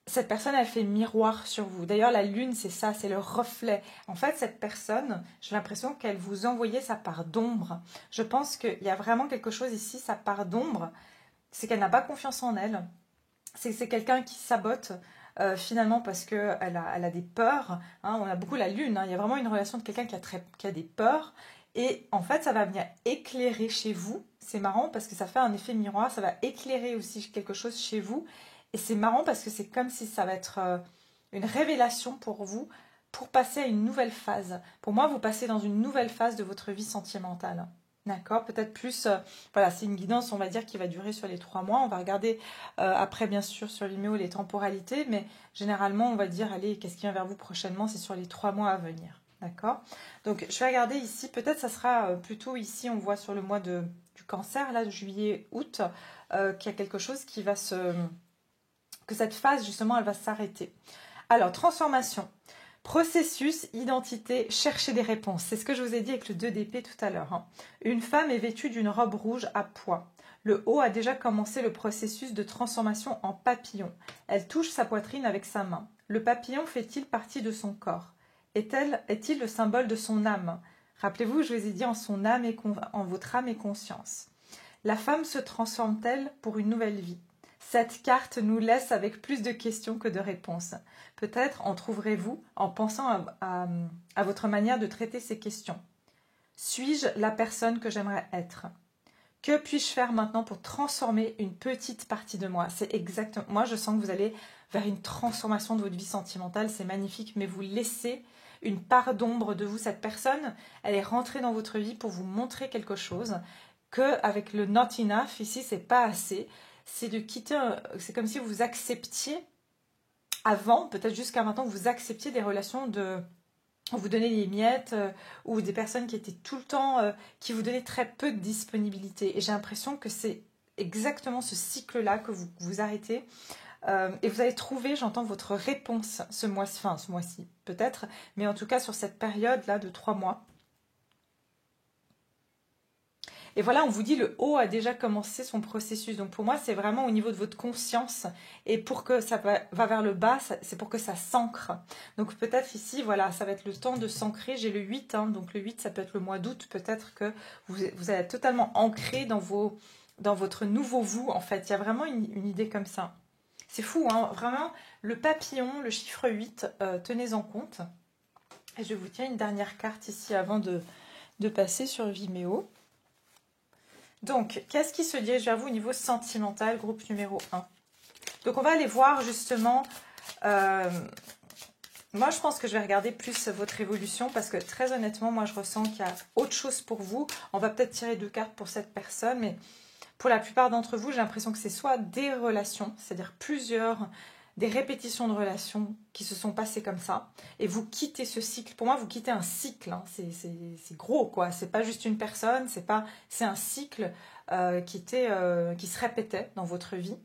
cette personne, elle fait miroir sur vous. D'ailleurs, la lune, c'est ça, c'est le reflet. En fait, cette personne, j'ai l'impression qu'elle vous envoyait sa part d'ombre. Je pense qu'il y a vraiment quelque chose ici, sa part d'ombre, c'est qu'elle n'a pas confiance en elle. C'est quelqu'un qui sabote finalement parce qu'elle a des peurs. On a beaucoup la lune, il y a vraiment une relation de quelqu'un qui a des peurs. Et en fait, ça va venir éclairer chez vous. C'est marrant parce que ça fait un effet miroir, ça va éclairer aussi quelque chose chez vous. Et c'est marrant parce que c'est comme si ça va être une révélation pour vous pour passer à une nouvelle phase. Pour moi, vous passez dans une nouvelle phase de votre vie sentimentale. D'accord, peut-être plus, voilà, c'est une guidance, on va dire, qui va durer sur les 3 mois. On va regarder après, bien sûr, sur Vimeo les temporalités, mais généralement, on va dire, allez, qu'est-ce qui vient vers vous prochainement, c'est sur les 3 mois à venir. D'accord? Donc, je vais regarder ici, peut-être ça sera plutôt ici, on voit sur le mois du cancer, là, de juillet, août, qu'il y a quelque chose qui va que cette phase, justement, elle va s'arrêter. Alors, transformation. Processus, identité, chercher des réponses. C'est ce que je vous ai dit avec le 2 d'épée tout à l'heure. Une femme est vêtue d'une robe rouge à pois. Le haut a déjà commencé le processus de transformation en papillon. Elle touche sa poitrine avec sa main. Le papillon fait-il partie de son corps? Est-il le symbole de son âme? Rappelez-vous, je vous ai dit en son âme en votre âme et conscience. La femme se transforme-t-elle pour une nouvelle vie? Cette carte nous laisse avec plus de questions que de réponses. Peut-être en trouverez-vous en pensant à votre manière de traiter ces questions. Suis-je la personne que j'aimerais être? Que puis-je faire maintenant pour transformer une petite partie de moi? C'est exactement. Moi, je sens que vous allez vers une transformation de votre vie sentimentale. C'est magnifique, mais vous laissez une part d'ombre de vous. Cette personne, elle est rentrée dans votre vie pour vous montrer quelque chose que avec le not enough ici, c'est pas assez. C'est de quitter. C'est comme si vous acceptiez avant, peut-être jusqu'à maintenant, vous acceptiez des relations de vous donnez des miettes ou des personnes qui étaient tout le temps, qui vous donnaient très peu de disponibilité. Et j'ai l'impression que c'est exactement ce cycle-là que vous arrêtez. Et vous allez trouver, j'entends, votre réponse ce mois-ci, enfin ce mois-ci peut-être, mais en tout cas sur cette période-là de 3 mois. Et voilà, on vous dit le haut a déjà commencé son processus. Donc pour moi, c'est vraiment au niveau de votre conscience. Et pour que ça va vers le bas, c'est pour que ça s'ancre. Donc peut-être ici, voilà, ça va être le temps de s'ancrer. J'ai le 8, donc le 8, ça peut être le mois d'août. Peut-être que vous allez être totalement ancré dans votre nouveau vous, en fait. Il y a vraiment une idée comme ça. C'est fou, hein, vraiment. Le papillon, le chiffre 8, tenez-en compte. Et je vous tiens une dernière carte ici avant de passer sur Vimeo. Donc, qu'est-ce qui se dirige vers vous au niveau sentimental, groupe numéro 1? Donc, on va aller voir justement... moi, je pense que je vais regarder plus votre évolution parce que très honnêtement, moi, je ressens qu'il y a autre chose pour vous. On va peut-être tirer 2 cartes pour cette personne, mais pour la plupart d'entre vous, j'ai l'impression que c'est soit des relations, c'est-à-dire des répétitions de relations qui se sont passées comme ça, et vous quittez ce cycle. Pour moi, vous quittez un cycle, hein. C'est gros, quoi. C'est pas juste une personne, c'est un cycle qui se répétait dans votre vie.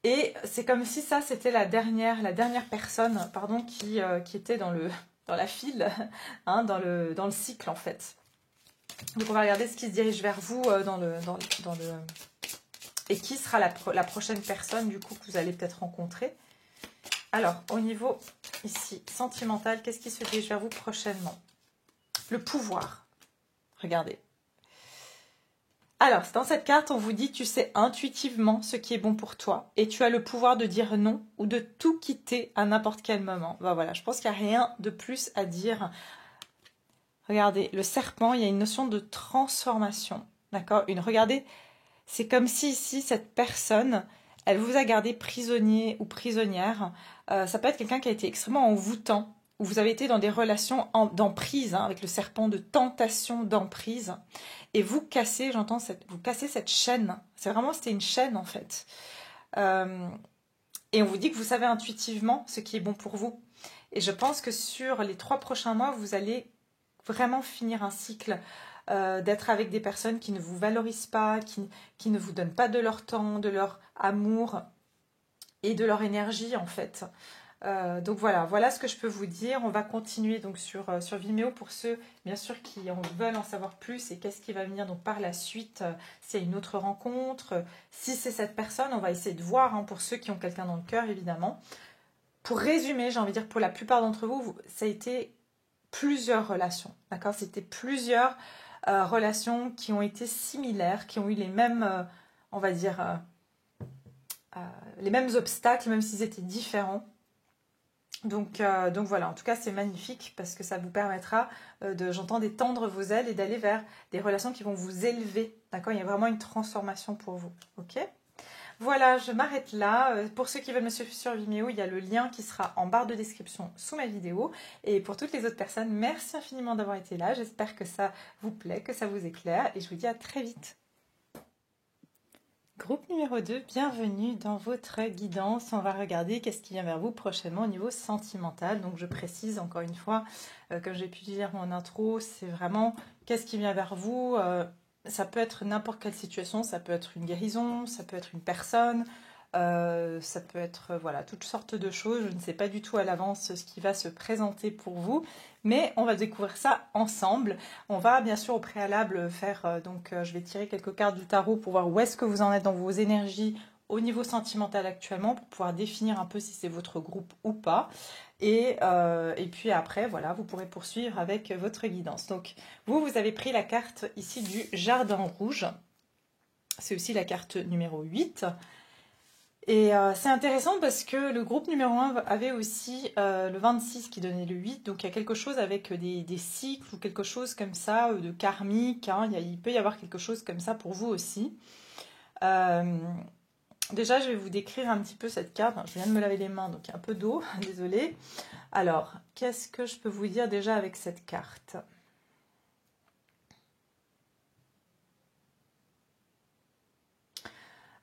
Et c'est comme si ça, c'était la dernière personne, pardon, qui était dans la file, hein, dans le cycle, en fait. Donc, on va regarder ce qui se dirige vers vous et qui sera la prochaine personne, du coup, que vous allez peut-être rencontrer. Alors, au niveau, ici, sentimental, qu'est-ce qui se dirige vers vous prochainement? Le pouvoir. Regardez. Alors, dans cette carte, on vous dit, tu sais intuitivement ce qui est bon pour toi et tu as le pouvoir de dire non ou de tout quitter à n'importe quel moment. Ben voilà, je pense qu'il n'y a rien de plus à dire. Regardez, le serpent, il y a une notion de transformation. D'accord? Regardez, c'est comme si ici, cette personne, elle vous a gardé prisonnier ou prisonnière. Ça peut être quelqu'un qui a été extrêmement envoûtant, ou vous avez été dans des relations d'emprise, hein, avec le serpent, de tentation, d'emprise. Et vous cassez, vous cassez cette chaîne. C'était une chaîne, en fait. Et on vous dit que vous savez intuitivement ce qui est bon pour vous. Et je pense que sur les 3 prochains mois, vous allez vraiment finir un cycle d'être avec des personnes qui ne vous valorisent pas, qui ne vous donnent pas de leur temps, de leur amour et de leur énergie, en fait. Donc voilà ce que je peux vous dire. On va continuer donc sur Vimeo pour ceux, bien sûr, qui veulent en savoir plus et qu'est-ce qui va venir donc par la suite, s'il y a une autre rencontre, si c'est cette personne, on va essayer de voir, hein, pour ceux qui ont quelqu'un dans le cœur, évidemment. Pour résumer, j'ai envie de dire, pour la plupart d'entre vous, ça a été plusieurs relations, d'accord? C'était plusieurs relations qui ont été similaires, qui ont eu les mêmes, on va dire, les mêmes obstacles, même s'ils étaient différents. Donc voilà, en tout cas, c'est magnifique parce que ça vous permettra j'entends, d'étendre vos ailes et d'aller vers des relations qui vont vous élever, d'accord? Il y a vraiment une transformation pour vous, ok? Voilà, je m'arrête là. Pour ceux qui veulent me suivre sur Vimeo, il y a le lien qui sera en barre de description sous ma vidéo. Et pour toutes les autres personnes, merci infiniment d'avoir été là. J'espère que ça vous plaît, que ça vous éclaire. Et je vous dis à très vite. Groupe numéro 2, bienvenue dans votre guidance. On va regarder qu'est-ce qui vient vers vous prochainement au niveau sentimental. Donc je précise encore une fois, comme j'ai pu dire en intro, c'est vraiment qu'est-ce qui vient vers vous. Ça peut être n'importe quelle situation, ça peut être une guérison, ça peut être une personne, ça peut être voilà, toutes sortes de choses. Je ne sais pas du tout à l'avance ce qui va se présenter pour vous, mais on va découvrir ça ensemble. On va bien sûr au préalable faire, je vais tirer quelques cartes du tarot pour voir où est-ce que vous en êtes dans vos énergies au niveau sentimental actuellement, pour pouvoir définir un peu si c'est votre groupe ou pas. Et puis après, voilà, vous pourrez poursuivre avec votre guidance. Donc, vous avez pris la carte ici du Jardin Rouge. C'est aussi la carte numéro 8. Et c'est intéressant parce que le groupe numéro 1 avait aussi le 26 qui donnait le 8. Donc, il y a quelque chose avec des cycles ou quelque chose comme ça, de karmique. Hein. Il peut y avoir quelque chose comme ça pour vous aussi. Déjà, je vais vous décrire un petit peu cette carte. Je viens de me laver les mains, donc il y a un peu d'eau, désolée. Alors, qu'est-ce que je peux vous dire déjà avec cette carte?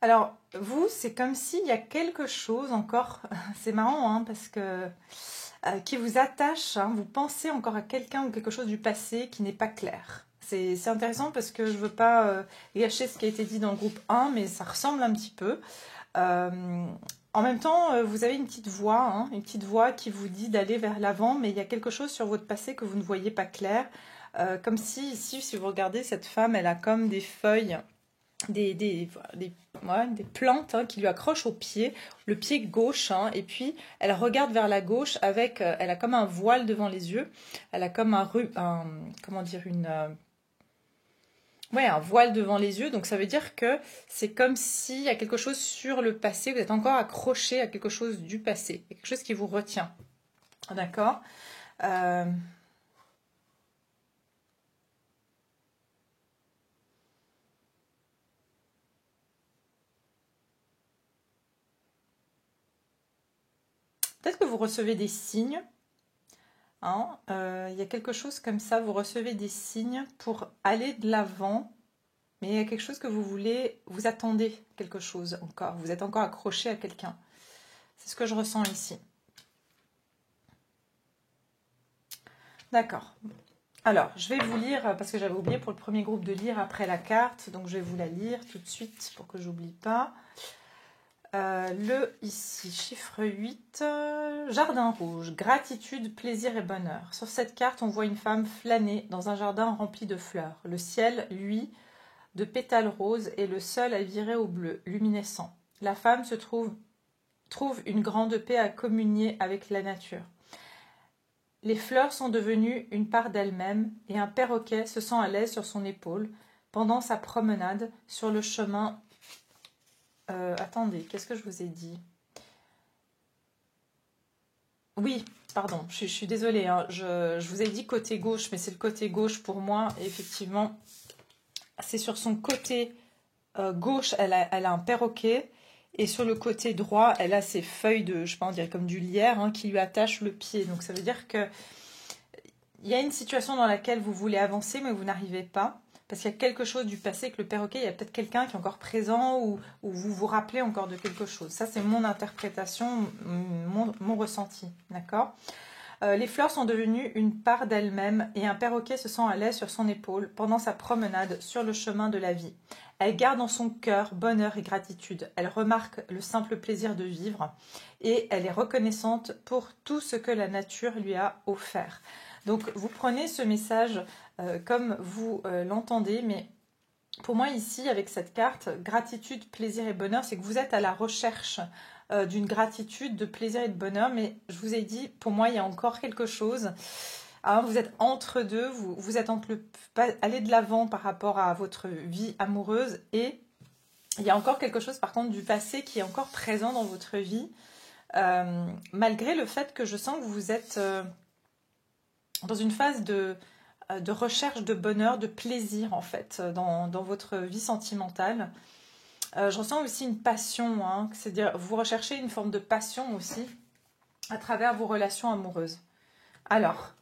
Alors, vous, c'est comme s'il y a quelque chose encore, c'est marrant, hein, parce que qui vous attache, hein, vous pensez encore à quelqu'un ou quelque chose du passé qui n'est pas clair. C'est intéressant parce que je ne veux pas gâcher ce qui a été dit dans le groupe 1, mais ça ressemble un petit peu. En même temps, vous avez une petite voix qui vous dit d'aller vers l'avant, mais il y a quelque chose sur votre passé que vous ne voyez pas clair. Comme si, ici, si vous regardez, cette femme, elle a comme des feuilles, des plantes hein, qui lui accrochent au pied, le pied gauche, hein, et puis elle regarde vers la gauche avec, elle a comme un voile devant les yeux, elle a comme comment dire, un voile devant les yeux, donc ça veut dire que c'est comme s'il y a quelque chose sur le passé, vous êtes encore accroché à quelque chose du passé, quelque chose qui vous retient. D'accord Peut-être que vous recevez des signes. Hein, y a quelque chose comme ça, vous recevez des signes pour aller de l'avant, mais il y a quelque chose que vous voulez, vous attendez quelque chose encore, vous êtes encore accroché à quelqu'un. C'est ce que je ressens ici. D'accord. Alors, je vais vous lire, parce que j'avais oublié pour le premier groupe de lire après la carte, donc je vais vous la lire tout de suite pour que j'oublie pas. Ici, chiffre 8, jardin rouge, gratitude, plaisir et bonheur. Sur cette carte, on voit une femme flâner dans un jardin rempli de fleurs. Le ciel, lui, de pétales roses et le sol est viré au bleu, luminescent. La femme trouve une grande paix à communier avec la nature. Les fleurs sont devenues une part d'elle-même et un perroquet se sent à l'aise sur son épaule pendant sa promenade sur le chemin. Attendez, qu'est-ce que je vous ai dit? Oui, pardon, je suis désolée, hein, je vous ai dit côté gauche, mais c'est le côté gauche pour moi, et effectivement, c'est sur son côté gauche, elle a un perroquet, et sur le côté droit, elle a ses feuilles de, je sais pas, on dirait comme du lierre, hein, qui lui attachent le pied. Donc ça veut dire que il y a une situation dans laquelle vous voulez avancer, mais vous n'arrivez pas. Parce qu'il y a quelque chose du passé avec le perroquet, il y a peut-être quelqu'un qui est encore présent ou vous vous rappelez encore de quelque chose. Ça, c'est mon interprétation, mon ressenti. D'accord ? Les fleurs sont devenues une part d'elles-mêmes et un perroquet se sent à l'aise sur son épaule pendant sa promenade sur le chemin de la vie. Elle garde en son cœur bonheur et gratitude. Elle remarque le simple plaisir de vivre et elle est reconnaissante pour tout ce que la nature lui a offert. Donc vous prenez ce message comme vous l'entendez, mais pour moi ici avec cette carte, gratitude, plaisir et bonheur, c'est que vous êtes à la recherche d'une gratitude, de plaisir et de bonheur, mais je vous ai dit, pour moi il y a encore quelque chose. Hein, vous êtes entre deux, vous êtes aller de l'avant par rapport à votre vie amoureuse et il y a encore quelque chose par contre du passé qui est encore présent dans votre vie, malgré le fait que je sens que vous êtes dans une phase de recherche de bonheur, de plaisir en fait, dans votre vie sentimentale. Je ressens aussi une passion, hein, c'est-à-dire vous recherchez une forme de passion aussi à travers vos relations amoureuses. Alors,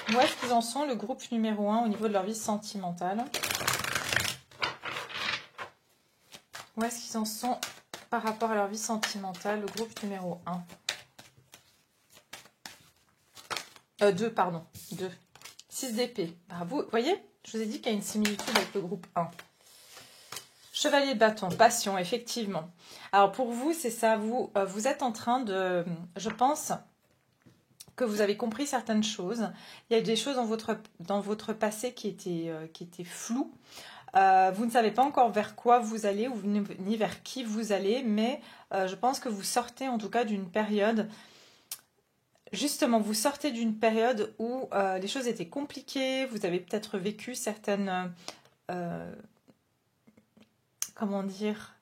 où est-ce qu'ils en sont, le groupe numéro 1, au niveau de leur vie sentimentale? Où est-ce qu'ils en sont par rapport à leur vie sentimentale, le groupe numéro 1 2, pardon. 2. 6 d'épée. Bah, vous voyez, je vous ai dit qu'il y a une similitude avec le groupe 1. Chevalier de bâton, passion, effectivement. Alors pour vous, c'est ça, vous êtes en train de... Je pense que vous avez compris certaines choses. Il y a des choses dans votre passé qui étaient floues. Vous ne savez pas encore vers quoi vous allez ou ni vers qui vous allez, mais je pense que vous sortez en tout cas d'une période... Justement, vous sortez d'une période où les choses étaient compliquées, vous avez peut-être vécu certaines... comment dire,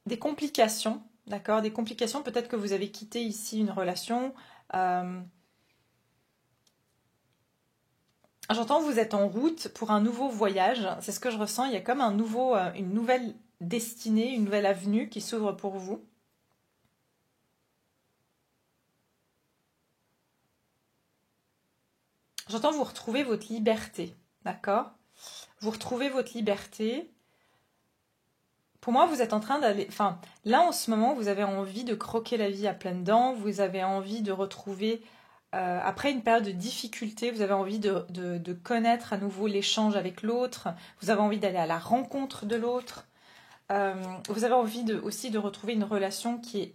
des complications, d'accord? Des complications, peut-être que vous avez quitté ici une relation. J'entends que vous êtes en route pour un nouveau voyage, c'est ce que je ressens. Il y a comme une nouvelle destinée, une nouvelle avenue qui s'ouvre pour vous. J'entends vous retrouver votre liberté, d'accord? Vous retrouvez votre liberté. Pour moi, vous êtes en train d'aller... Enfin, là, en ce moment, vous avez envie de croquer la vie à pleines dents. Vous avez envie de retrouver... après une période de difficulté, vous avez envie de connaître à nouveau l'échange avec l'autre. Vous avez envie d'aller à la rencontre de l'autre. Vous avez envie aussi de retrouver une relation qui est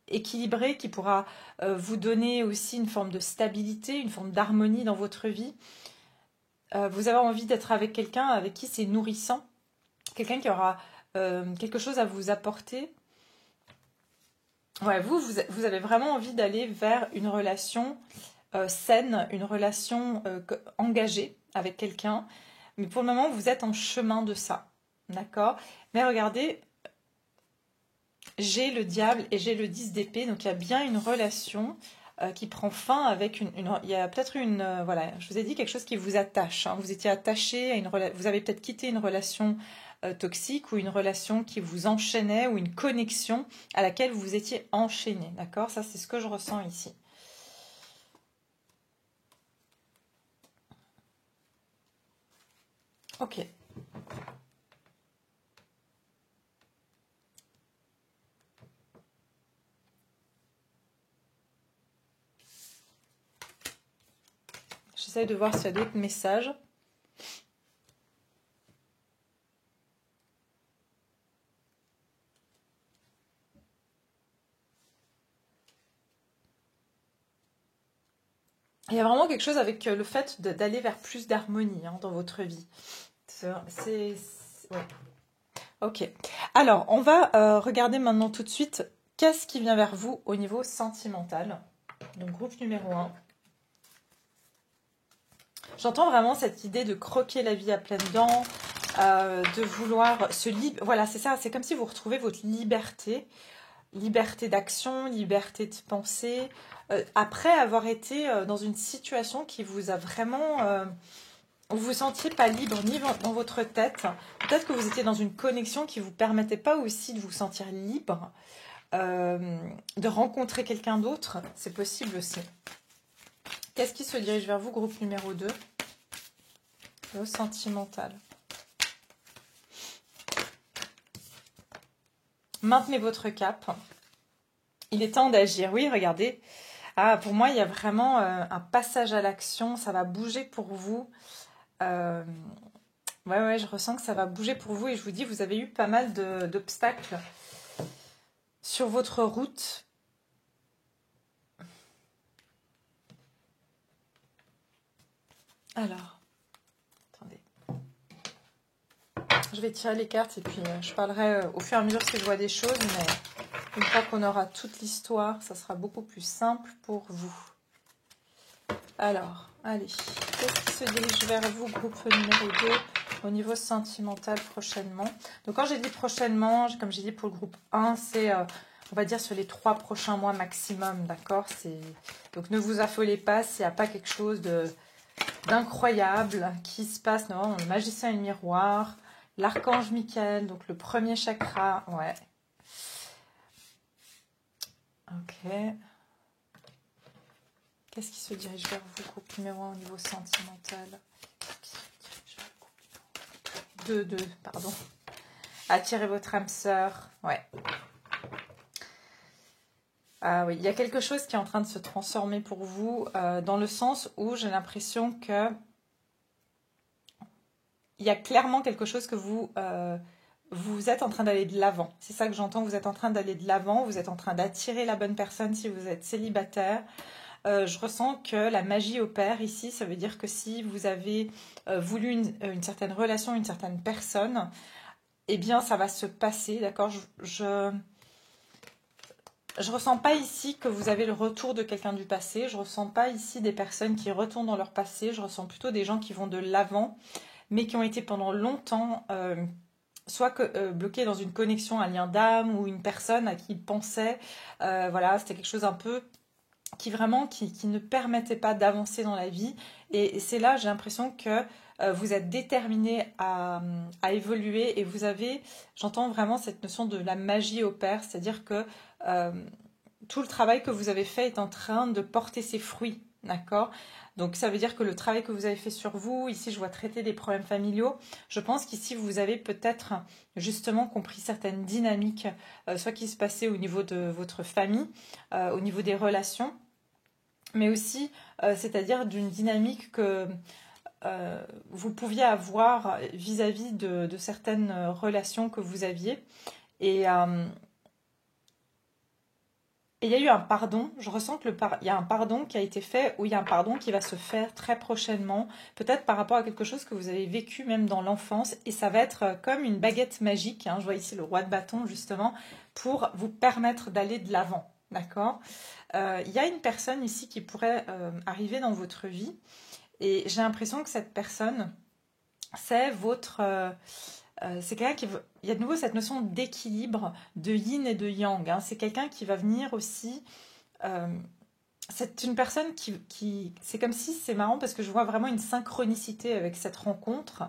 équilibrée, qui pourra vous donner aussi une forme de stabilité, une forme d'harmonie dans votre vie. Vous avez envie d'être avec quelqu'un avec qui c'est nourrissant. Quelqu'un qui aura... quelque chose à vous apporter. Ouais, vous avez vraiment envie d'aller vers une relation saine, une relation engagée avec quelqu'un. Mais pour le moment, vous êtes en chemin de ça. D'accord? Mais regardez, j'ai le diable et j'ai le 10 d'épée. Donc, il y a bien une relation qui prend fin avec il y a peut-être voilà, je vous ai dit quelque chose qui vous attache. Hein. Vous étiez attaché à une relation. Vous avez peut-être quitté une relation toxique ou une relation qui vous enchaînait ou une connexion à laquelle vous étiez enchaîné. D'accord? Ça, c'est ce que je ressens ici. Ok. J'essaie de voir s'il y a d'autres messages. Il y a vraiment quelque chose avec le fait d'aller vers plus d'harmonie dans votre vie. Ouais. Ok. Alors, on va regarder maintenant tout de suite qu'est-ce qui vient vers vous au niveau sentimental. Donc, groupe numéro 1. J'entends vraiment cette idée de croquer la vie à pleines dents, de vouloir se libérer. Voilà, c'est ça. C'est comme si vous retrouvez votre liberté. Liberté d'action, liberté de penser. Après avoir été dans une situation qui vous a vraiment... vous vous sentiez pas libre ni dans votre tête. Peut-être que vous étiez dans une connexion qui ne vous permettait pas aussi de vous sentir libre, de rencontrer quelqu'un d'autre. C'est possible aussi. Qu'est-ce qui se dirige vers vous, groupe numéro 2? Le sentimental. Maintenez votre cap. Il est temps d'agir. Oui, regardez. Ah, pour moi, il y a vraiment un passage à l'action. Ça va bouger pour vous. Ouais, je ressens que ça va bouger pour vous. Et je vous dis, vous avez eu pas mal d'obstacles sur votre route. Alors, attendez. Je vais tirer les cartes et puis je parlerai au fur et à mesure que je vois des choses. Mais une fois qu'on aura toute l'histoire, ça sera beaucoup plus simple pour vous. Alors, allez. Qu'est-ce qui se dirige vers vous, groupe numéro 2, au niveau sentimental prochainement? Donc, quand j'ai dit prochainement, comme j'ai dit pour le groupe 1, c'est, on va dire, sur les 3 prochains mois maximum, d'accord? Donc, ne vous affolez pas s'il n'y a pas quelque chose d'incroyable qui se passe. Non, le magicien et le miroir, l'archange Michael, donc le premier chakra. Ouais. Ok. Qu'est-ce qui se dirige vers vous, groupe numéro 1 au niveau sentimental? Deux, pardon. Attirez votre âme sœur. Ouais. Ah oui, il y a quelque chose qui est en train de se transformer pour vous, dans le sens où j'ai l'impression que il y a clairement quelque chose que vous êtes en train d'aller de l'avant. C'est ça que j'entends, vous êtes en train d'aller de l'avant, vous êtes en train d'attirer la bonne personne si vous êtes célibataire. Je ressens que la magie opère ici, ça veut dire que si vous avez voulu une certaine relation, une certaine personne, eh bien ça va se passer, d'accord. Je ressens pas ici que vous avez le retour de quelqu'un du passé, je ressens pas ici des personnes qui retournent dans leur passé, je ressens plutôt des gens qui vont de l'avant, mais qui ont été pendant longtemps soit bloqués dans une connexion, un lien d'âme ou une personne à qui ils pensaient. Voilà, c'était quelque chose un peu qui vraiment qui ne permettait pas d'avancer dans la vie. Et c'est là, j'ai l'impression que vous êtes déterminé à évoluer et vous avez, j'entends vraiment cette notion de la magie opère, c'est-à-dire que euh, tout le travail que vous avez fait est en train de porter ses fruits, d'accord? Donc ça veut dire que le travail que vous avez fait sur vous, ici je vois traiter des problèmes familiaux, je pense qu'ici vous avez peut-être justement compris certaines dynamiques, soit qui se passaient au niveau de votre famille, au niveau des relations, mais aussi, c'est-à-dire d'une dynamique que vous pouviez avoir vis-à-vis de certaines relations que vous aviez. Et il y a eu un pardon, je ressens que il y a un pardon qui a été fait ou il y a un pardon qui va se faire très prochainement, peut-être par rapport à quelque chose que vous avez vécu même dans l'enfance et ça va être comme une baguette magique, hein, je vois ici le roi de bâton justement, pour vous permettre d'aller de l'avant, d'accord. Il y a une personne ici qui pourrait arriver dans votre vie et j'ai l'impression que cette personne, c'est votre... c'est quelqu'un qui veut... Il y a de nouveau cette notion d'équilibre, de yin et de yang, hein. C'est quelqu'un qui va venir aussi... c'est une personne c'est comme si, c'est marrant parce que je vois vraiment une synchronicité avec cette rencontre.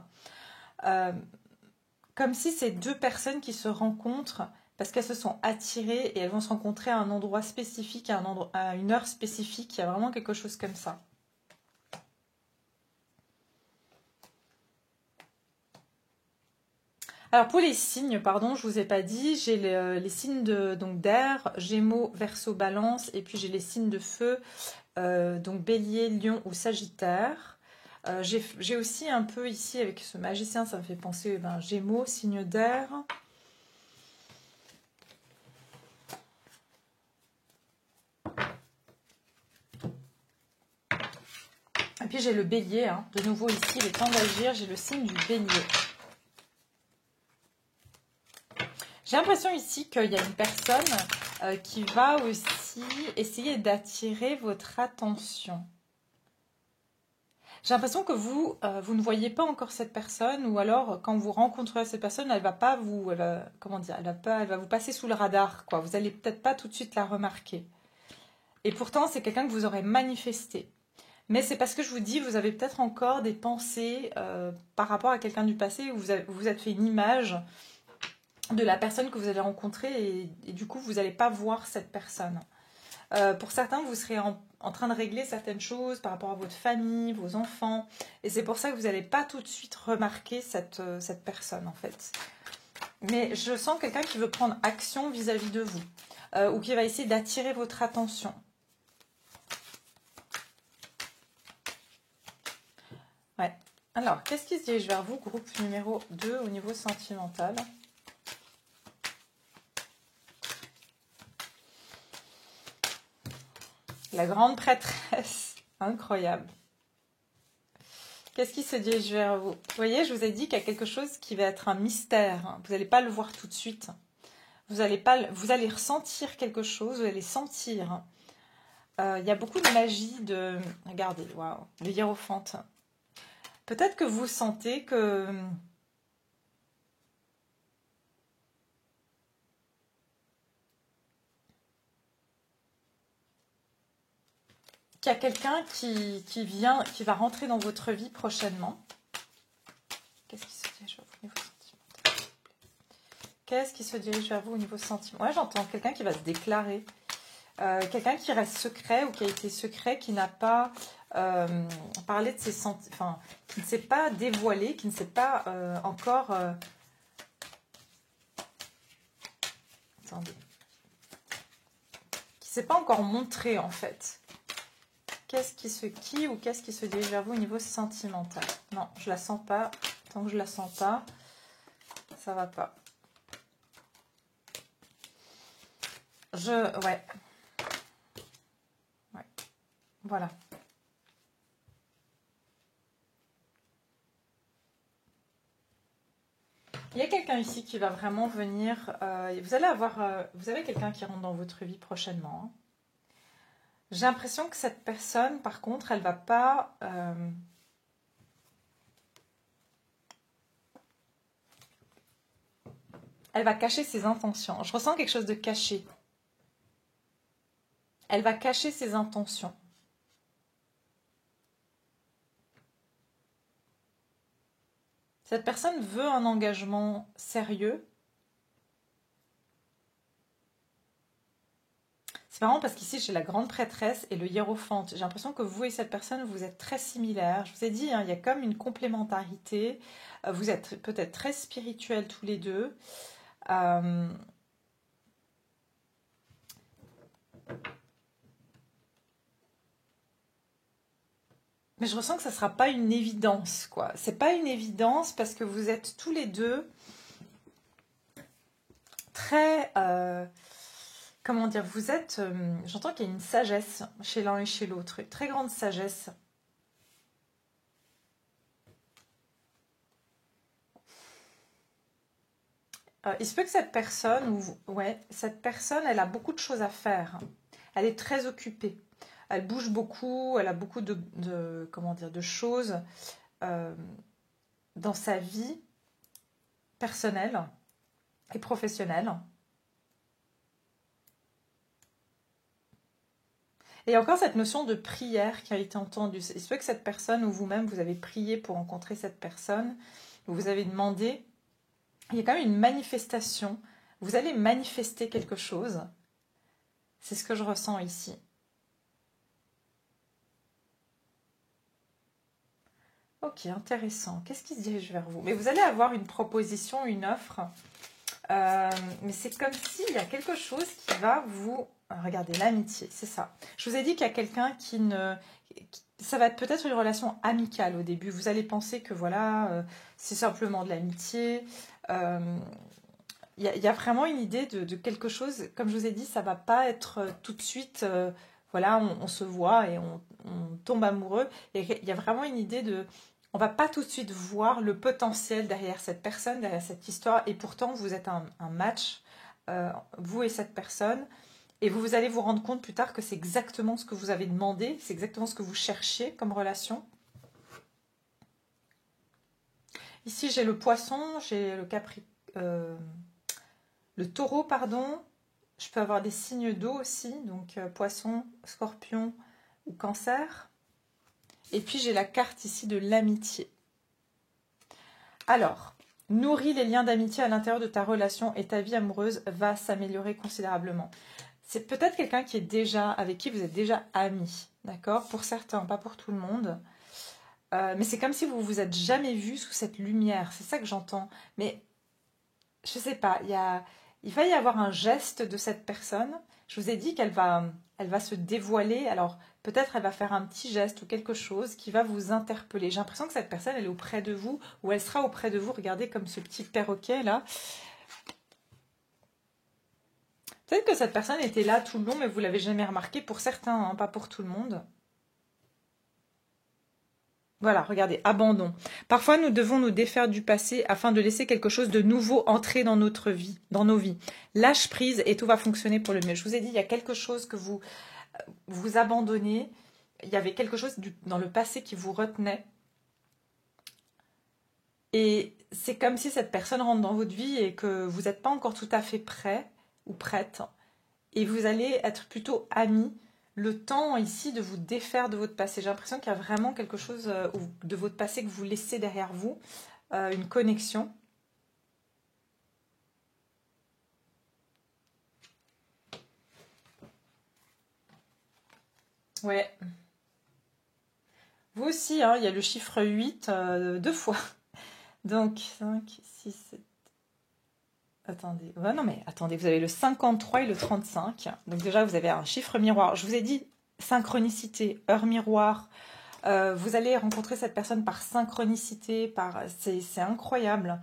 Euh, Comme si c'est deux personnes qui se rencontrent parce qu'elles se sont attirées et elles vont se rencontrer à un endroit spécifique, à une heure spécifique. Il y a vraiment quelque chose comme ça. Alors pour les signes, pardon, je vous ai pas dit, j'ai les signes donc d'air, Gémeaux, Verseau, Balance, et puis j'ai les signes de feu, donc Bélier, Lion ou Sagittaire. J'ai aussi un peu ici avec ce magicien, ça me fait penser Gémeaux, signe d'air. Et puis j'ai le Bélier, hein. De nouveau ici, il est temps d'agir, j'ai le signe du Bélier. J'ai l'impression ici qu'il y a une personne qui va aussi essayer d'attirer votre attention. J'ai l'impression que vous ne voyez pas encore cette personne, ou alors quand vous rencontrez cette personne, elle va pas vous, comment dire, elle va vous passer sous le radar, quoi. Vous allez peut-être pas tout de suite la remarquer. Et pourtant, c'est quelqu'un que vous aurez manifesté. Mais c'est parce que je vous dis, vous avez peut-être encore des pensées par rapport à quelqu'un du passé où vous êtes fait une image de la personne que vous allez rencontrer et du coup, vous n'allez pas voir cette personne. Pour certains, vous serez en train de régler certaines choses par rapport à votre famille, vos enfants. Et c'est pour ça que vous n'allez pas tout de suite remarquer cette personne, en fait. Mais je sens quelqu'un qui veut prendre action vis-à-vis de vous. Ou qui va essayer d'attirer votre attention. Ouais. Alors, qu'est-ce qui se dirige vers vous, groupe numéro 2 au niveau sentimental? La grande prêtresse. Incroyable. Qu'est-ce qui se dirige vers vous? Vous voyez, je vous ai dit qu'il y a quelque chose qui va être un mystère. Vous n'allez pas le voir tout de suite. Vous allez ressentir quelque chose, vous allez sentir. Il y a beaucoup de magie de... Regardez, waouh, le hiérophante. Peut-être que vous sentez que... qu'il y a quelqu'un qui va rentrer dans votre vie prochainement. Qu'est-ce qui se dirige vers vous au niveau sentimental? Qu'est-ce qui se dirige vers vous au niveau sentimental? Ouais, j'entends quelqu'un qui va se déclarer. Quelqu'un qui reste secret ou qui a été secret, qui n'a pas parlé de ses sentiments, enfin, qui ne s'est pas dévoilé, qui ne s'est pas encore... attendez. Qui ne s'est pas encore montré, en fait. Qu'est-ce qui se dirige vers vous au niveau sentimental? Non, je la sens pas. Tant que je la sens pas, ça va pas. Ouais. Voilà. Il y a quelqu'un ici qui va vraiment venir. Vous avez quelqu'un qui rentre dans votre vie prochainement. Hein. J'ai l'impression que cette personne, par contre, elle va pas. Elle va cacher ses intentions. Je ressens quelque chose de caché. Elle va cacher ses intentions. Cette personne veut un engagement sérieux. C'est marrant parce qu'ici, j'ai la grande prêtresse et le hiérophante. J'ai l'impression que vous et cette personne, vous êtes très similaires. Je vous ai dit, hein, il y a comme une complémentarité. Vous êtes peut-être très spirituels tous les deux. Mais je ressens que ça ne sera pas une évidence, quoi. C'est pas une évidence parce que vous êtes tous les deux très... comment dire? Vous êtes... j'entends qu'il y a une sagesse chez l'un et chez l'autre. Une très grande sagesse. Il se peut que cette personne... ouais, cette personne, elle a beaucoup de choses à faire. Elle est très occupée. Elle bouge beaucoup, elle a beaucoup comment dire, de choses dans sa vie personnelle et professionnelle. Et encore cette notion de prière qui a été entendue. Il se peut que cette personne ou vous-même, vous avez prié pour rencontrer cette personne, vous avez demandé. Il y a quand même une manifestation. Vous allez manifester quelque chose. C'est ce que je ressens ici. Ok, intéressant. Qu'est-ce qui se dirige vers vous? Mais vous allez avoir une proposition, une offre. Mais c'est comme s'il y a quelque chose qui va vous... Regardez, l'amitié, c'est ça. Je vous ai dit qu'il y a quelqu'un qui ne... Ça va être peut-être une relation amicale au début. Vous allez penser que voilà, c'est simplement de l'amitié. Il y a vraiment une idée de quelque chose. Comme je vous ai dit, ça ne va pas être tout de suite... voilà, on se voit et on tombe amoureux. Et il y a vraiment une idée de... On va pas tout de suite voir le potentiel derrière cette personne, derrière cette histoire. Et pourtant, vous êtes un match, vous et cette personne. Et vous allez vous rendre compte plus tard que c'est exactement ce que vous avez demandé. C'est exactement ce que vous cherchiez comme relation. Ici, j'ai le poisson, j'ai le taureau, pardon. Je peux avoir des signes d'eau aussi. Donc, poisson, scorpion ou cancer. Et puis, j'ai la carte ici de l'amitié. Alors, nourris les liens d'amitié à l'intérieur de ta relation et ta vie amoureuse va s'améliorer considérablement. C'est peut-être quelqu'un qui est déjà, avec qui vous êtes déjà amis, d'accord? Pour certains, pas pour tout le monde. Mais c'est comme si vous vous êtes jamais vu sous cette lumière. C'est ça que j'entends. Mais je sais pas, il va y avoir un geste de cette personne. Je vous ai dit qu'elle va se dévoiler. Alors, peut-être elle va faire un petit geste ou quelque chose qui va vous interpeller. J'ai l'impression que cette personne, elle est auprès de vous ou elle sera auprès de vous. Regardez comme ce petit perroquet là. Peut-être que cette personne était là tout le long, mais vous ne l'avez jamais remarqué pour certains, hein, pas pour tout le monde. Voilà, regardez, abandon. Parfois, nous devons nous défaire du passé afin de laisser quelque chose de nouveau entrer dans notre vie, dans nos vies. Lâche prise et tout va fonctionner pour le mieux. Je vous ai dit, il y a quelque chose que vous abandonnez. Il y avait quelque chose dans le passé qui vous retenait. Et c'est comme si cette personne rentre dans votre vie et que vous n'êtes pas encore tout à fait prêt ou prête. Et vous allez être plutôt amis. le temps ici de vous défaire de votre passé. J'ai l'impression qu'il y a vraiment quelque chose de votre passé que vous laissez derrière vous, une connexion. Ouais. Vous aussi, hein, il y a le chiffre 8 deux fois. Donc, 5, 6, 7. Attendez. Ouais, non, mais attendez, vous avez le 53 et le 35. Donc déjà, vous avez un chiffre miroir. Je vous ai dit synchronicité, heure miroir. Vous allez rencontrer cette personne par synchronicité, c'est incroyable.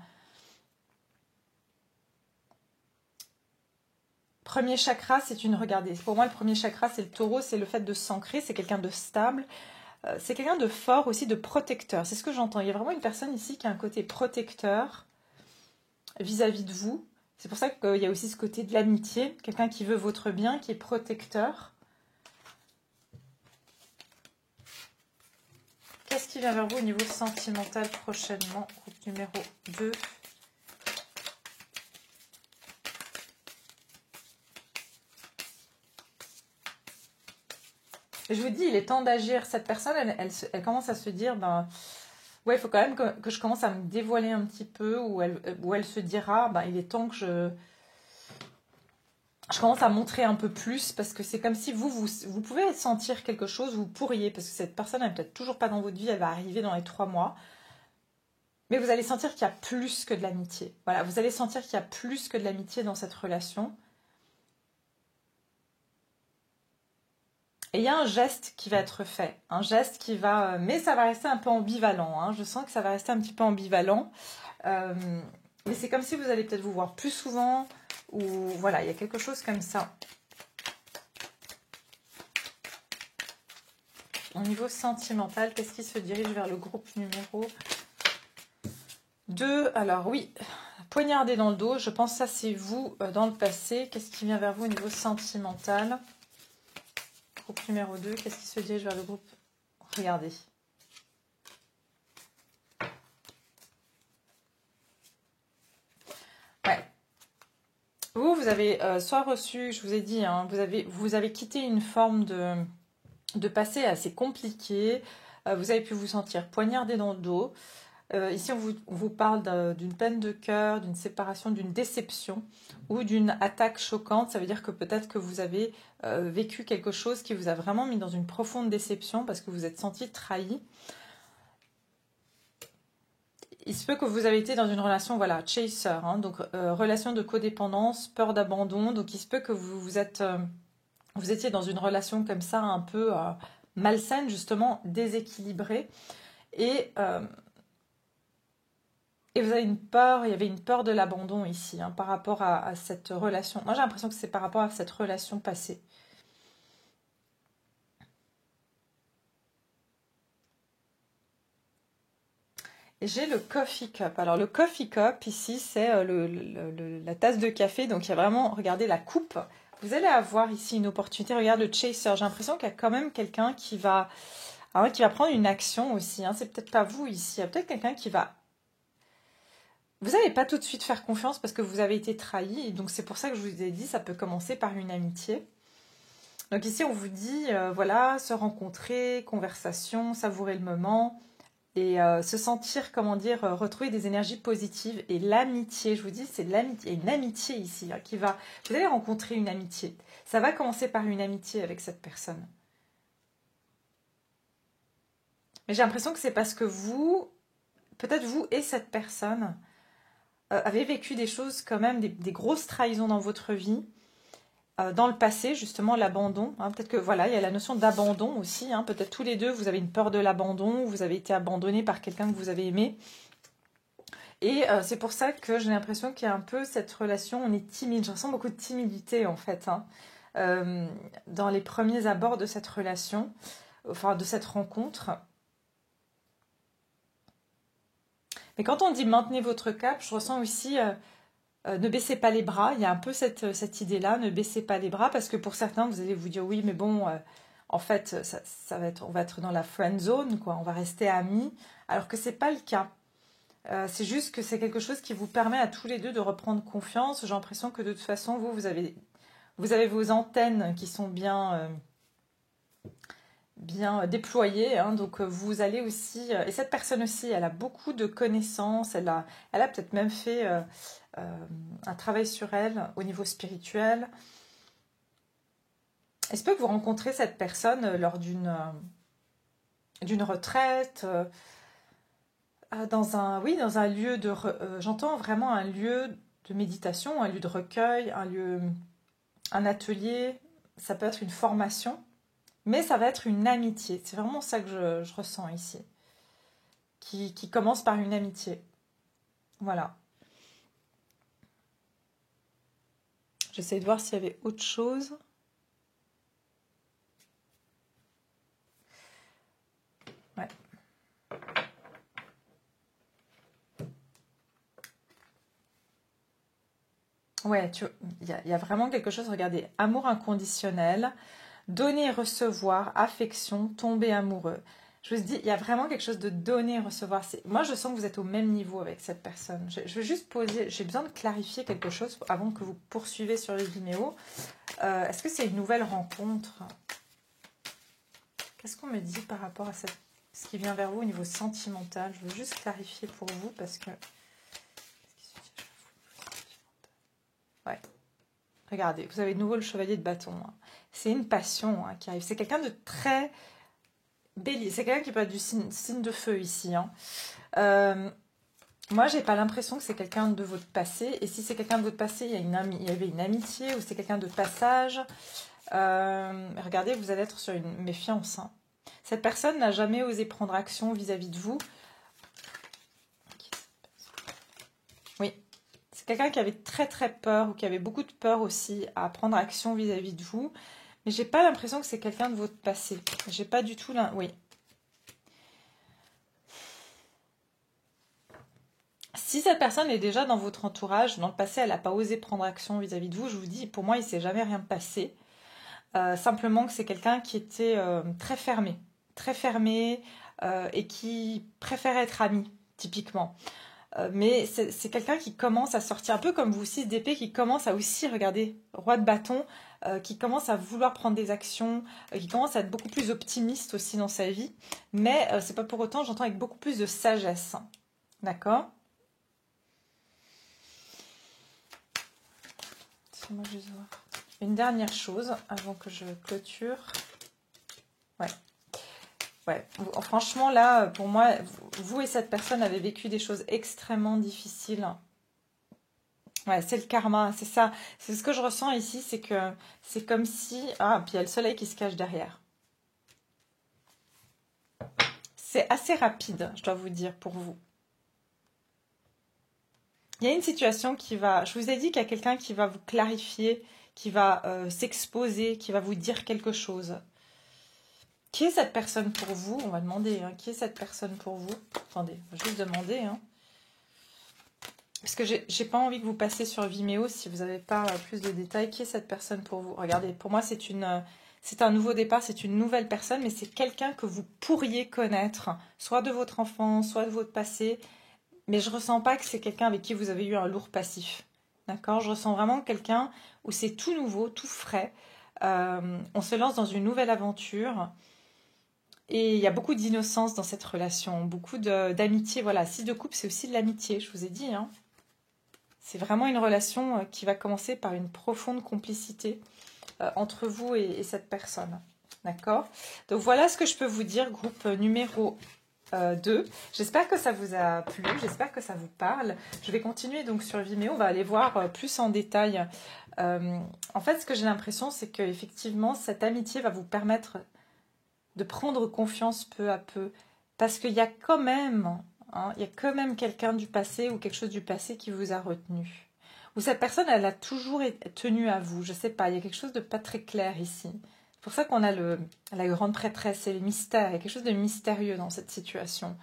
Premier chakra, regardez, pour moi, le premier chakra, c'est le taureau, c'est le fait de s'ancrer, c'est quelqu'un de stable. C'est quelqu'un de fort aussi, de protecteur. C'est ce que j'entends. Il y a vraiment une personne ici qui a un côté protecteur vis-à-vis de vous. C'est pour ça qu'il y a aussi ce côté de l'amitié. Quelqu'un qui veut votre bien, qui est protecteur. Qu'est-ce qui vient vers vous au niveau sentimental prochainement? Groupe numéro 2. Je vous dis, il est temps d'agir. Cette personne, elle commence à se dire, ben, ouais, il faut quand même que je commence à me dévoiler un petit peu, où elle se dira, ben, il est temps que je commence à montrer un peu plus, parce que c'est comme si vous pouvez sentir quelque chose, vous pourriez, parce que cette personne, elle n'est peut-être toujours pas dans votre vie, elle va arriver dans les 3 mois, mais vous allez sentir qu'il y a plus que de l'amitié. Voilà, vous allez sentir qu'il y a plus que de l'amitié dans cette relation. Et il y a un geste qui va être fait, un geste qui va... mais ça va rester un peu ambivalent, hein. Je sens que ça va rester un petit peu ambivalent. Mais c'est comme si vous allez peut-être vous voir plus souvent, ou voilà, il y a quelque chose comme ça. Au niveau sentimental, qu'est-ce qui se dirige vers le groupe numéro 2? Alors oui, poignardé dans le dos, je pense que ça c'est vous dans le passé. Qu'est-ce qui vient vers vous au niveau sentimental? Groupe numéro 2, qu'est-ce qui se dirige vers le groupe? Regardez. Ouais. Vous avez soit reçu, je vous ai dit, hein, vous avez quitté une forme de passé assez compliqué. Vous avez pu vous sentir poignardé dans le dos. Ici, on vous parle d'une peine de cœur, d'une séparation, d'une déception ou d'une attaque choquante. Ça veut dire que peut-être que vous avez vécu quelque chose qui vous a vraiment mis dans une profonde déception parce que vous êtes senti trahi. Il se peut que vous avez été dans une relation, voilà, chaser, hein, donc relation de codépendance, peur d'abandon. Donc il se peut que vous étiez dans une relation comme ça, un peu malsaine, justement, déséquilibrée. Et vous avez une peur, il y avait une peur de l'abandon ici, hein, par rapport à cette relation. Moi, j'ai l'impression que c'est par rapport à cette relation passée. Et j'ai le coffee cup. Alors, le coffee cup, ici, c'est la tasse de café. Donc, il y a vraiment, regardez, la coupe. Vous allez avoir ici une opportunité. Regarde le chaser. J'ai l'impression qu'il y a quand même quelqu'un qui va prendre une action aussi, hein. C'est peut-être pas vous ici. Il y a peut-être quelqu'un qui va... Vous n'allez pas tout de suite faire confiance parce que vous avez été trahi. Et donc, c'est pour ça que je vous ai dit, ça peut commencer par une amitié. Donc ici, on vous dit, voilà, se rencontrer, conversation, savourer le moment et se sentir, comment dire, retrouver des énergies positives. Et l'amitié, je vous dis, c'est de l'amitié. Il y a une amitié ici, hein, qui va... Vous allez rencontrer une amitié. Ça va commencer par une amitié avec cette personne. Mais j'ai l'impression que c'est parce que vous, peut-être vous et cette personne, avez vécu des choses quand même, des grosses trahisons dans votre vie. Dans le passé, justement, l'abandon. Hein, peut-être que voilà, il y a la notion d'abandon aussi. Hein, peut-être tous les deux, vous avez une peur de l'abandon, vous avez été abandonné par quelqu'un que vous avez aimé. Et c'est pour ça que j'ai l'impression qu'il y a un peu cette relation, on est timide. Je ressens beaucoup de timidité en fait, hein, dans les premiers abords de cette relation, enfin de cette rencontre. Mais quand on dit maintenez votre cap, je ressens aussi ne baissez pas les bras. Il y a un peu cette idée-là, ne baissez pas les bras, parce que pour certains, vous allez vous dire oui, mais bon, en fait, on va être dans la friend zone, quoi. On va rester amis, alors que c'est pas le cas. C'est juste que c'est quelque chose qui vous permet à tous les deux de reprendre confiance. J'ai l'impression que de toute façon, vous avez vos antennes qui sont bien bien déployé, hein, donc vous allez aussi... et cette personne aussi, elle a beaucoup de connaissances, elle a peut-être même fait un travail sur elle au niveau spirituel. Il se peut que vous rencontrez cette personne lors d'une retraite, dans un, oui, dans un lieu de... j'entends vraiment un lieu de méditation, un lieu de recueil, un atelier, ça peut être une formation, mais ça va être une amitié. C'est vraiment ça que je ressens ici, qui commence par une amitié. Voilà. J'essaie de voir s'il y avait autre chose. Ouais. Ouais, il y a vraiment quelque chose, regardez, amour inconditionnel, donner et recevoir, affection, tomber amoureux. Je vous dis, il y a vraiment quelque chose de donner et recevoir. Moi, je sens que vous êtes au même niveau avec cette personne. Je vais juste poser, j'ai besoin de clarifier quelque chose avant que vous poursuivez sur les Vimeo. Est-ce que c'est une nouvelle rencontre? Qu'est-ce qu'on me dit par rapport à ce qui vient vers vous au niveau sentimental? Je veux juste clarifier pour vous parce que... Ouais. Regardez, vous avez de nouveau le chevalier de bâton. Hein. C'est une passion qui arrive. C'est quelqu'un de très bélier. C'est quelqu'un qui peut être du signe de feu ici. Hein. Moi, j'ai pas l'impression que c'est quelqu'un de votre passé. Et si c'est quelqu'un de votre passé, il y avait une amitié ou c'est quelqu'un de passage. Regardez, vous allez être sur une méfiance. Hein. Cette personne n'a jamais osé prendre action vis-à-vis de vous. Oui. C'est quelqu'un qui avait très très peur ou qui avait beaucoup de peur aussi à prendre action vis-à-vis de vous. Mais j'ai pas l'impression que c'est quelqu'un de votre passé. J'ai pas du tout oui. Si cette personne est déjà dans votre entourage, dans le passé, elle n'a pas osé prendre action vis-à-vis de vous, je vous dis, pour moi, il ne s'est jamais rien passé. Simplement que c'est quelqu'un qui était très fermé et qui préfère être ami, typiquement. Mais c'est quelqu'un qui commence à sortir, un peu comme vous, 6 d'épée, qui commence à aussi, regardez, roi de bâton, qui commence à vouloir prendre des actions, qui commence à être beaucoup plus optimiste aussi dans sa vie. Mais c'est pas pour autant, j'entends avec beaucoup plus de sagesse. D'accord? Laissez-moi juste voir. Une dernière chose avant que je clôture. Ouais. Ouais, franchement là, pour moi, vous et cette personne avez vécu des choses extrêmement difficiles. Ouais, c'est le karma, c'est ça. C'est ce que je ressens ici, c'est que c'est comme si... Ah, puis il y a le soleil qui se cache derrière. C'est assez rapide, je dois vous dire, pour vous. Il y a une situation qui va... Je vous ai dit qu'il y a quelqu'un qui va vous clarifier, qui va s'exposer, qui va vous dire quelque chose. Qui est cette personne pour vous? On va demander, hein, qui est cette personne pour vous? Attendez, on va juste demander. Hein. Parce que j'ai pas envie que vous passiez sur Vimeo si vous n'avez pas plus de détails. Qui est cette personne pour vous? Regardez, pour moi, c'est un nouveau départ, c'est une nouvelle personne, mais c'est quelqu'un que vous pourriez connaître, soit de votre enfance, soit de votre passé. Mais je ressens pas que c'est quelqu'un avec qui vous avez eu un lourd passif. D'accord? Je ressens vraiment quelqu'un où c'est tout nouveau, tout frais. On se lance dans une nouvelle aventure. Et il y a beaucoup d'innocence dans cette relation, beaucoup d'amitié. Voilà, 6 de coupe, c'est aussi de l'amitié, je vous ai dit. Hein. C'est vraiment une relation qui va commencer par une profonde complicité entre vous et cette personne. D'accord? Donc voilà ce que je peux vous dire, groupe numéro 2. J'espère que ça vous a plu, j'espère que ça vous parle. Je vais continuer donc sur Vimeo, on va aller voir plus en détail. En fait, ce que j'ai l'impression, c'est qu'effectivement, cette amitié va vous permettre de prendre confiance peu à peu. Parce qu'il y a quand même, il y a quand même quelqu'un du passé ou quelque chose du passé qui vous a retenu. Ou cette personne, elle a toujours tenu à vous. Je sais pas, il y a quelque chose de pas très clair ici. C'est pour ça qu'on a la grande prêtresse et les mystères. Il y a quelque chose de mystérieux dans cette situation.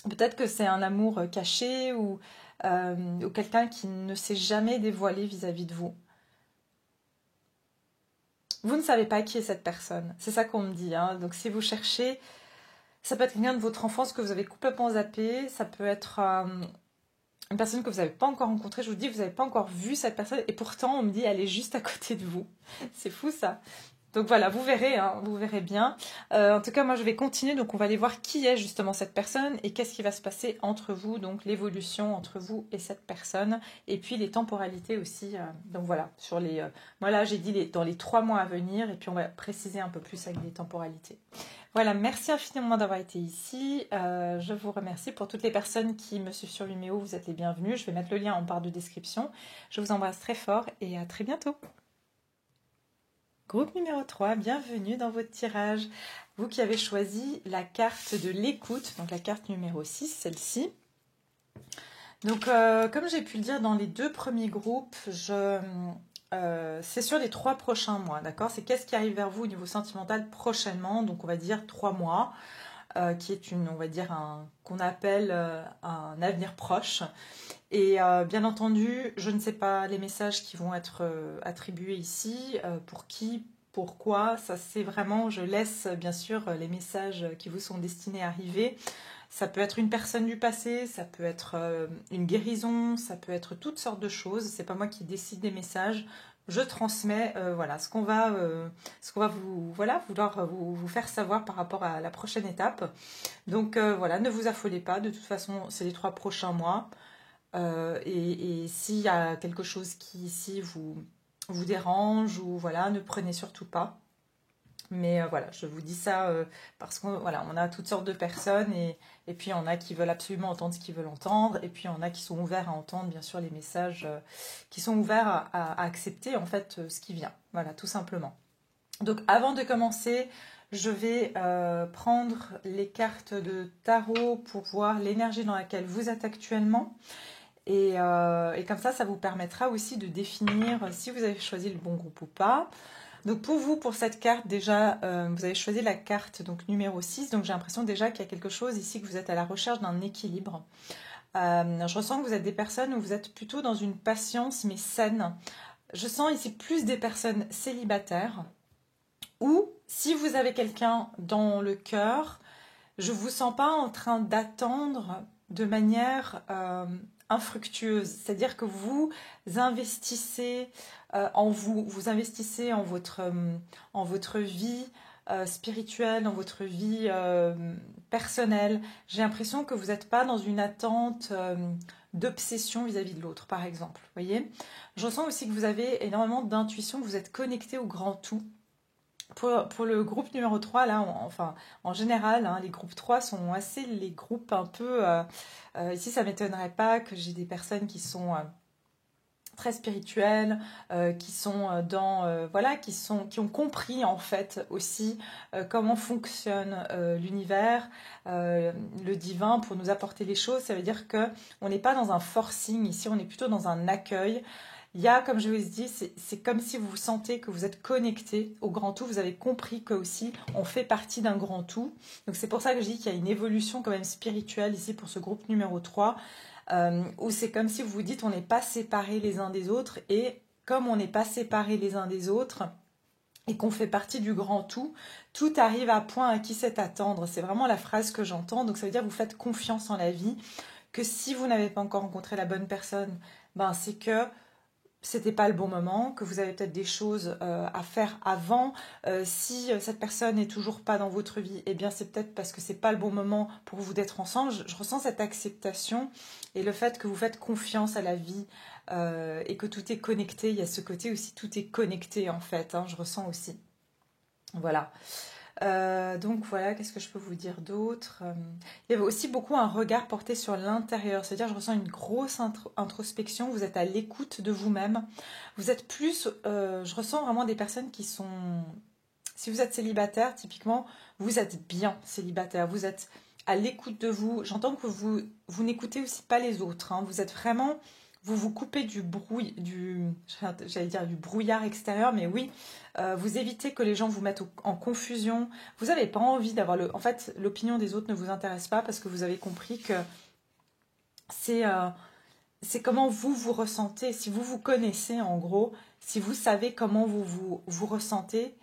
Peut-être que c'est un amour caché ou quelqu'un qui ne s'est jamais dévoilé vis-à-vis de vous. Vous ne savez pas qui est cette personne. C'est ça qu'on me dit. Hein. Donc si vous cherchez, ça peut être quelqu'un de votre enfance que vous avez complètement zappé. Ça peut être une personne que vous n'avez pas encore rencontrée. Je vous dis, vous n'avez pas encore vu cette personne. Et pourtant, on me dit, elle est juste à côté de vous. C'est fou ça. Donc voilà, vous verrez, hein, vous verrez bien. En tout cas, moi je vais continuer, donc on va aller voir qui est justement cette personne et qu'est-ce qui va se passer entre vous, donc l'évolution entre vous et cette personne, et puis les temporalités aussi. Donc voilà, sur les, moi là j'ai dit dans les 3 mois à venir, et puis on va préciser un peu plus avec les temporalités. Voilà, merci infiniment d'avoir été ici. Je vous remercie pour toutes les personnes qui me suivent sur Vimeo, vous êtes les bienvenus. Je vais mettre le lien en barre de description. Je vous embrasse très fort et à très bientôt. Groupe numéro 3, bienvenue dans votre tirage. Vous qui avez choisi la carte de l'écoute, donc la carte numéro 6, celle-ci. Donc, comme j'ai pu le dire dans les 2 premiers groupes, c'est sur les 3 prochains mois, d'accord? C'est qu'est-ce qui arrive vers vous au niveau sentimental prochainement, donc on va dire 3 mois, qui est on va dire qu'on appelle un avenir proche. Et bien entendu, je ne sais pas les messages qui vont être attribués ici, pour qui, pourquoi, ça c'est vraiment, je laisse bien sûr les messages qui vous sont destinés à arriver. Ça peut être une personne du passé, ça peut être une guérison, ça peut être toutes sortes de choses. C'est pas moi qui décide des messages. Je transmets voilà, ce qu'on va vouloir vous faire savoir par rapport à la prochaine étape. Donc voilà, ne vous affolez pas. De toute façon, c'est les 3 prochains mois. Et s'il y a quelque chose qui ici vous dérange ou voilà, ne prenez surtout pas. Mais voilà, je vous dis ça parce qu'on voilà, on a toutes sortes de personnes et puis il y en a qui veulent absolument entendre ce qu'ils veulent entendre et puis il y en a qui sont ouverts à entendre bien sûr les messages, qui sont ouverts à accepter en fait ce qui vient. Voilà, tout simplement. Donc avant de commencer, je vais prendre les cartes de tarot pour voir l'énergie dans laquelle vous êtes actuellement. Et comme ça vous permettra aussi de définir si vous avez choisi le bon groupe ou pas. Donc pour vous, pour cette carte, déjà, vous avez choisi la carte donc numéro 6. Donc j'ai l'impression déjà qu'il y a quelque chose ici, que vous êtes à la recherche d'un équilibre. Je ressens que vous êtes des personnes où vous êtes plutôt dans une patience, mais saine. Je sens ici plus des personnes célibataires. Ou si vous avez quelqu'un dans le cœur, je ne vous sens pas en train d'attendre de manière infructueuse. C'est-à-dire que vous investissez en vous, vous investissez en votre vie spirituelle, dans votre vie personnelle. J'ai l'impression que vous n'êtes pas dans une attente d'obsession vis-à-vis de l'autre, par exemple. Vous voyez ? Je ressens aussi que vous avez énormément d'intuition, que vous êtes connecté au grand tout. Pour le groupe numéro 3, là, enfin, en général, hein, les groupes 3 sont assez les groupes un peu... ici, ça ne m'étonnerait pas que j'ai des personnes qui sont très spirituelles, qui sont voilà, qui ont compris en fait aussi comment fonctionne l'univers, le divin pour nous apporter les choses. Ça veut dire qu'on n'est pas dans un forcing ici, on est plutôt dans un accueil. Il y a, comme je vous ai dit, c'est comme si vous sentez que vous êtes connecté au grand tout. Vous avez compris que aussi on fait partie d'un grand tout. Donc c'est pour ça que je dis qu'il y a une évolution quand même spirituelle ici pour ce groupe numéro 3, où c'est comme si vous vous dites on n'est pas séparés les uns des autres. Et comme on n'est pas séparés les uns des autres et qu'on fait partie du grand tout, tout arrive à point à qui sait attendre. C'est vraiment la phrase que j'entends. Donc ça veut dire que vous faites confiance en la vie, que si vous n'avez pas encore rencontré la bonne personne, ben c'est que c'était pas le bon moment, que vous avez peut-être des choses à faire avant. Si cette personne n'est toujours pas dans votre vie, eh bien c'est peut-être parce que c'est pas le bon moment pour vous d'être ensemble. Je ressens cette acceptation et le fait que vous faites confiance à la vie et que tout est connecté. Il y a ce côté aussi, tout est connecté en fait, hein, je ressens aussi. Voilà. Donc voilà, qu'est-ce que je peux vous dire d'autre? Il y avait aussi beaucoup un regard porté sur l'intérieur, c'est-à-dire je ressens une grosse introspection, vous êtes à l'écoute de vous-même, vous êtes plus, je ressens vraiment des personnes qui sont, si vous êtes célibataire typiquement, vous êtes bien célibataire, vous êtes à l'écoute de vous, j'entends que vous n'écoutez aussi pas les autres, hein. Vous êtes vraiment... Vous vous coupez du j'allais dire du brouillard extérieur, mais oui, vous évitez que les gens vous mettent en confusion. vous n'avez pas envie d'avoir en fait, l'opinion des autres ne vous intéresse pas parce que vous avez compris que c'est comment vous vous ressentez. Si vous vous connaissez en gros, si vous savez comment vous ressentez,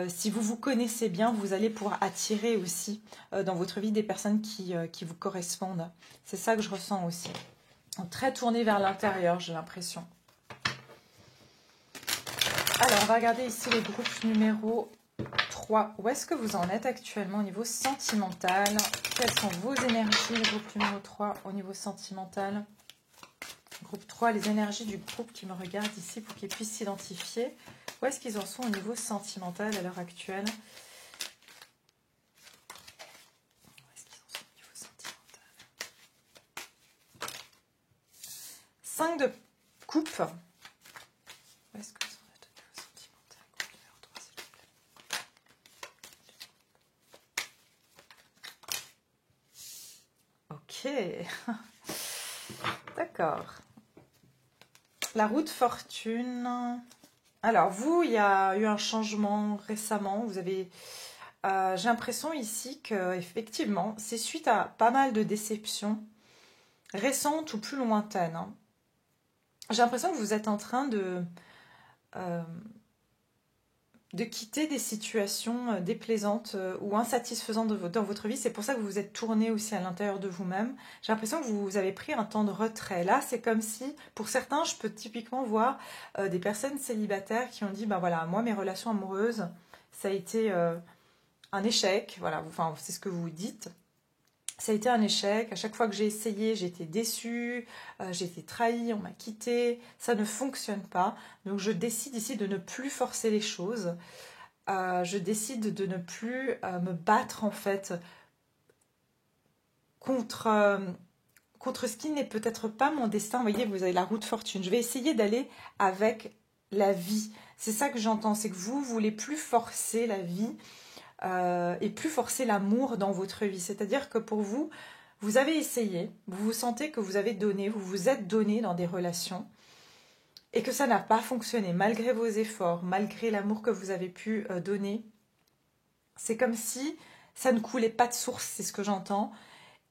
si vous vous connaissez bien, vous allez pouvoir attirer aussi dans votre vie des personnes qui vous correspondent. C'est ça que je ressens aussi. Très tourné vers l'intérieur, j'ai l'impression. Alors, on va regarder ici les groupes numéro 3. Où est-ce que vous en êtes actuellement au niveau sentimental? Quelles sont vos énergies, le groupe numéro 3, au niveau sentimental? Groupe 3, les énergies du groupe qui me regarde ici pour qu'ils puissent s'identifier. Où est-ce qu'ils en sont au niveau sentimental à l'heure actuelle? Où est-ce qu'ils en sont au niveau sentimental? 5 de coupe. Où est-ce que vous en êtes au niveau sentimental? Groupe numéro 3, s'il vous plaît. Ok. D'accord. La roue de fortune. Alors, vous, il y a eu un changement récemment. Vous avez, j'ai l'impression ici que effectivement, c'est suite à pas mal de déceptions récentes ou plus lointaines, hein. J'ai l'impression que vous êtes en train euh, de quitter des situations déplaisantes ou insatisfaisantes dans votre vie. C'est pour ça que vous vous êtes tourné aussi à l'intérieur de vous-même. J'ai l'impression que vous avez pris un temps de retrait. Là, c'est comme si, pour certains, je peux typiquement voir des personnes célibataires qui ont dit, ben voilà, moi, mes relations amoureuses, ça a été un échec. Voilà, enfin, c'est ce que vous dites. Ça a été un échec. À chaque fois que j'ai essayé, j'ai été déçue, j'ai été trahie, on m'a quittée. Ça ne fonctionne pas. Donc, je décide ici de ne plus forcer les choses. Je décide de ne plus me battre en fait contre, contre ce qui n'est peut-être pas mon destin. Vous voyez, vous avez la roue de fortune. Je vais essayer d'aller avec la vie. C'est ça que j'entends, c'est que vous voulez plus forcer la vie et plus forcer l'amour dans votre vie. C'est-à-dire que pour vous, vous avez essayé, vous vous sentez que vous avez donné, vous vous êtes donné dans des relations et que ça n'a pas fonctionné, malgré vos efforts, malgré l'amour que vous avez pu donner. C'est comme si ça ne coulait pas de source, c'est ce que j'entends.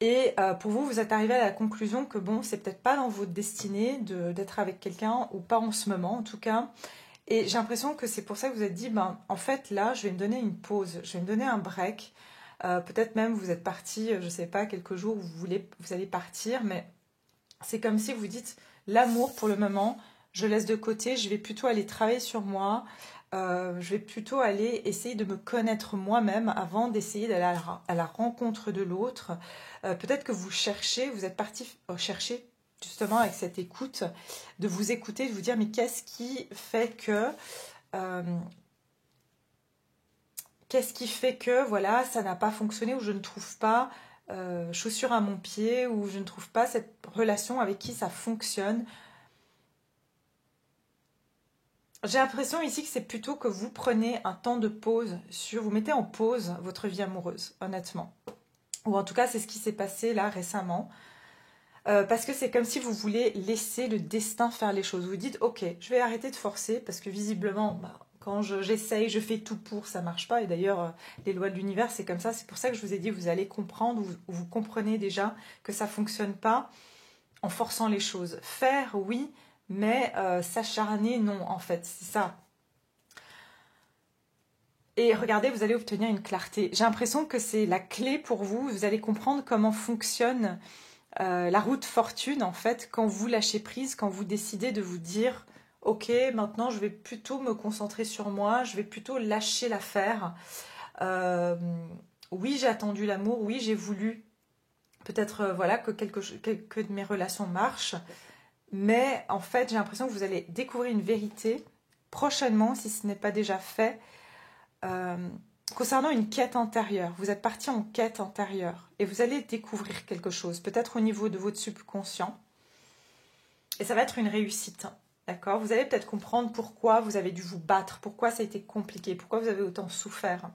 Et pour vous, vous êtes arrivé à la conclusion que bon, c'est peut-être pas dans votre destinée d'être avec quelqu'un, ou pas en ce moment en tout cas. Et j'ai l'impression que c'est pour ça que vous êtes dit, ben, en fait, là, je vais me donner une pause, je vais me donner un break. Peut-être même vous êtes parti, je ne sais pas, quelques jours où vous allez partir, mais c'est comme si vous dites, l'amour pour le moment, je laisse de côté, je vais plutôt aller travailler sur moi, je vais plutôt aller essayer de me connaître moi-même avant d'essayer d'aller à la rencontre de l'autre. Peut-être que vous cherchez, vous êtes parti chercher justement avec cette écoute, de vous écouter, de vous dire mais euh, qu'est-ce qui fait que voilà, ça n'a pas fonctionné ou je ne trouve pas chaussure à mon pied ou je ne trouve pas cette relation avec qui ça fonctionne. J'ai l'impression ici que c'est plutôt que vous prenez un temps de pause vous mettez en pause votre vie amoureuse, honnêtement. Ou en tout cas, c'est ce qui s'est passé là récemment. Parce que c'est comme si vous voulez laisser le destin faire les choses. Vous dites, ok, je vais arrêter de forcer parce que visiblement, bah, quand j'essaye, je fais tout pour, ça marche pas. Et d'ailleurs, les lois de l'univers, c'est comme ça. C'est pour ça que je vous ai dit, vous allez comprendre, vous comprenez déjà que ça fonctionne pas en forçant les choses. Faire, oui, mais s'acharner, non, en fait, c'est ça. Et regardez, vous allez obtenir une clarté. J'ai l'impression que c'est la clé pour vous. Vous allez comprendre comment fonctionne la roue de fortune, en fait, quand vous lâchez prise, quand vous décidez de vous dire, ok, maintenant je vais plutôt me concentrer sur moi, je vais plutôt lâcher l'affaire. Euh, oui, j'ai attendu l'amour, oui, j'ai voulu peut-être voilà que que de mes relations marchent, mais en fait, j'ai l'impression que vous allez découvrir une vérité prochainement, si ce n'est pas déjà fait, euh, concernant une quête intérieure. Vous êtes parti en quête intérieure et vous allez découvrir quelque chose, peut-être au niveau de votre subconscient. Et ça va être une réussite, d'accord? Vous allez peut-être comprendre pourquoi vous avez dû vous battre, pourquoi ça a été compliqué, pourquoi vous avez autant souffert.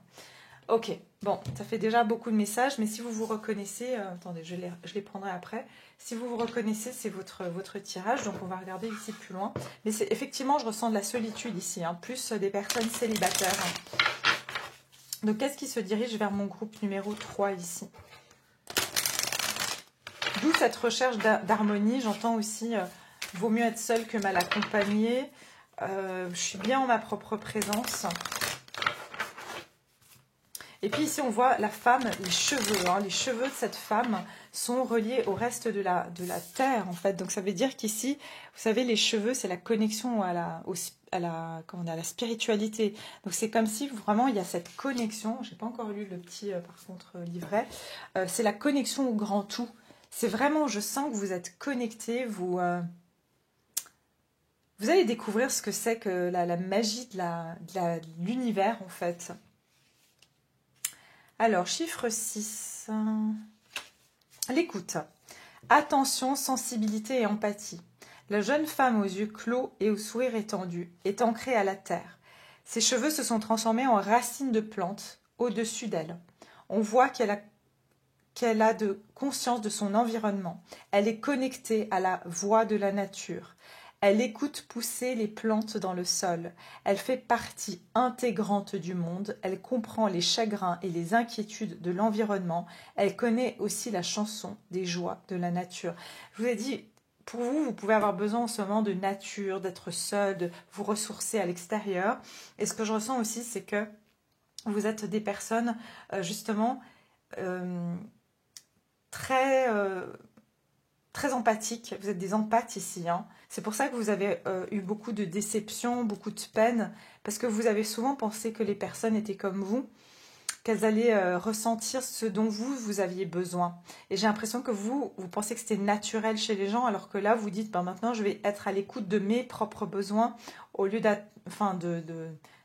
Ok, bon, ça fait déjà beaucoup de messages, mais si vous vous reconnaissez, attendez, je les prendrai après. Si vous vous reconnaissez, c'est votre tirage, donc on va regarder ici plus loin. Mais c'est effectivement, je ressens de la solitude ici, hein, plus des personnes célibataires. Donc, qu'est-ce qui se dirige vers mon groupe numéro 3 ici? D'où cette recherche d'harmonie. J'entends aussi, vaut mieux être seul que mal accompagné. Je suis bien en ma propre présence. Et puis ici, on voit la femme, les cheveux. Hein, les cheveux de cette femme sont reliés au reste de la terre, en fait. Donc, ça veut dire qu'ici, vous savez, les cheveux, c'est la connexion à la spiritualité. Donc, c'est comme si vraiment, il y a cette connexion. Je n'ai pas encore lu le petit, par contre, livret. C'est la connexion au grand tout. C'est vraiment, je sens que vous êtes connectés, vous allez découvrir ce que c'est que la magie de l'univers, en fait. Alors, chiffre 6. L'écoute. Attention, sensibilité et empathie. La jeune femme aux yeux clos et au sourire étendu est ancrée à la terre. Ses cheveux se sont transformés en racines de plantes au-dessus d'elle. On voit qu'elle a de conscience de son environnement. Elle est connectée à la voix de la nature. Elle écoute pousser les plantes dans le sol. Elle fait partie intégrante du monde. Elle comprend les chagrins et les inquiétudes de l'environnement. Elle connaît aussi la chanson des joies de la nature. Je vous ai dit, pour vous, vous pouvez avoir besoin en ce moment de nature, d'être seul, de vous ressourcer à l'extérieur. Et ce que je ressens aussi, c'est que vous êtes des personnes, justement, très empathiques. Vous êtes des empathes ici. Hein. C'est pour ça que vous avez eu beaucoup de déceptions, beaucoup de peine, parce que vous avez souvent pensé que les personnes étaient comme vous, qu'elles allaient ressentir ce dont vous aviez besoin. Et j'ai l'impression que vous pensez que c'était naturel chez les gens, alors que là, vous dites, ben maintenant, je vais être à l'écoute de mes propres besoins, au lieu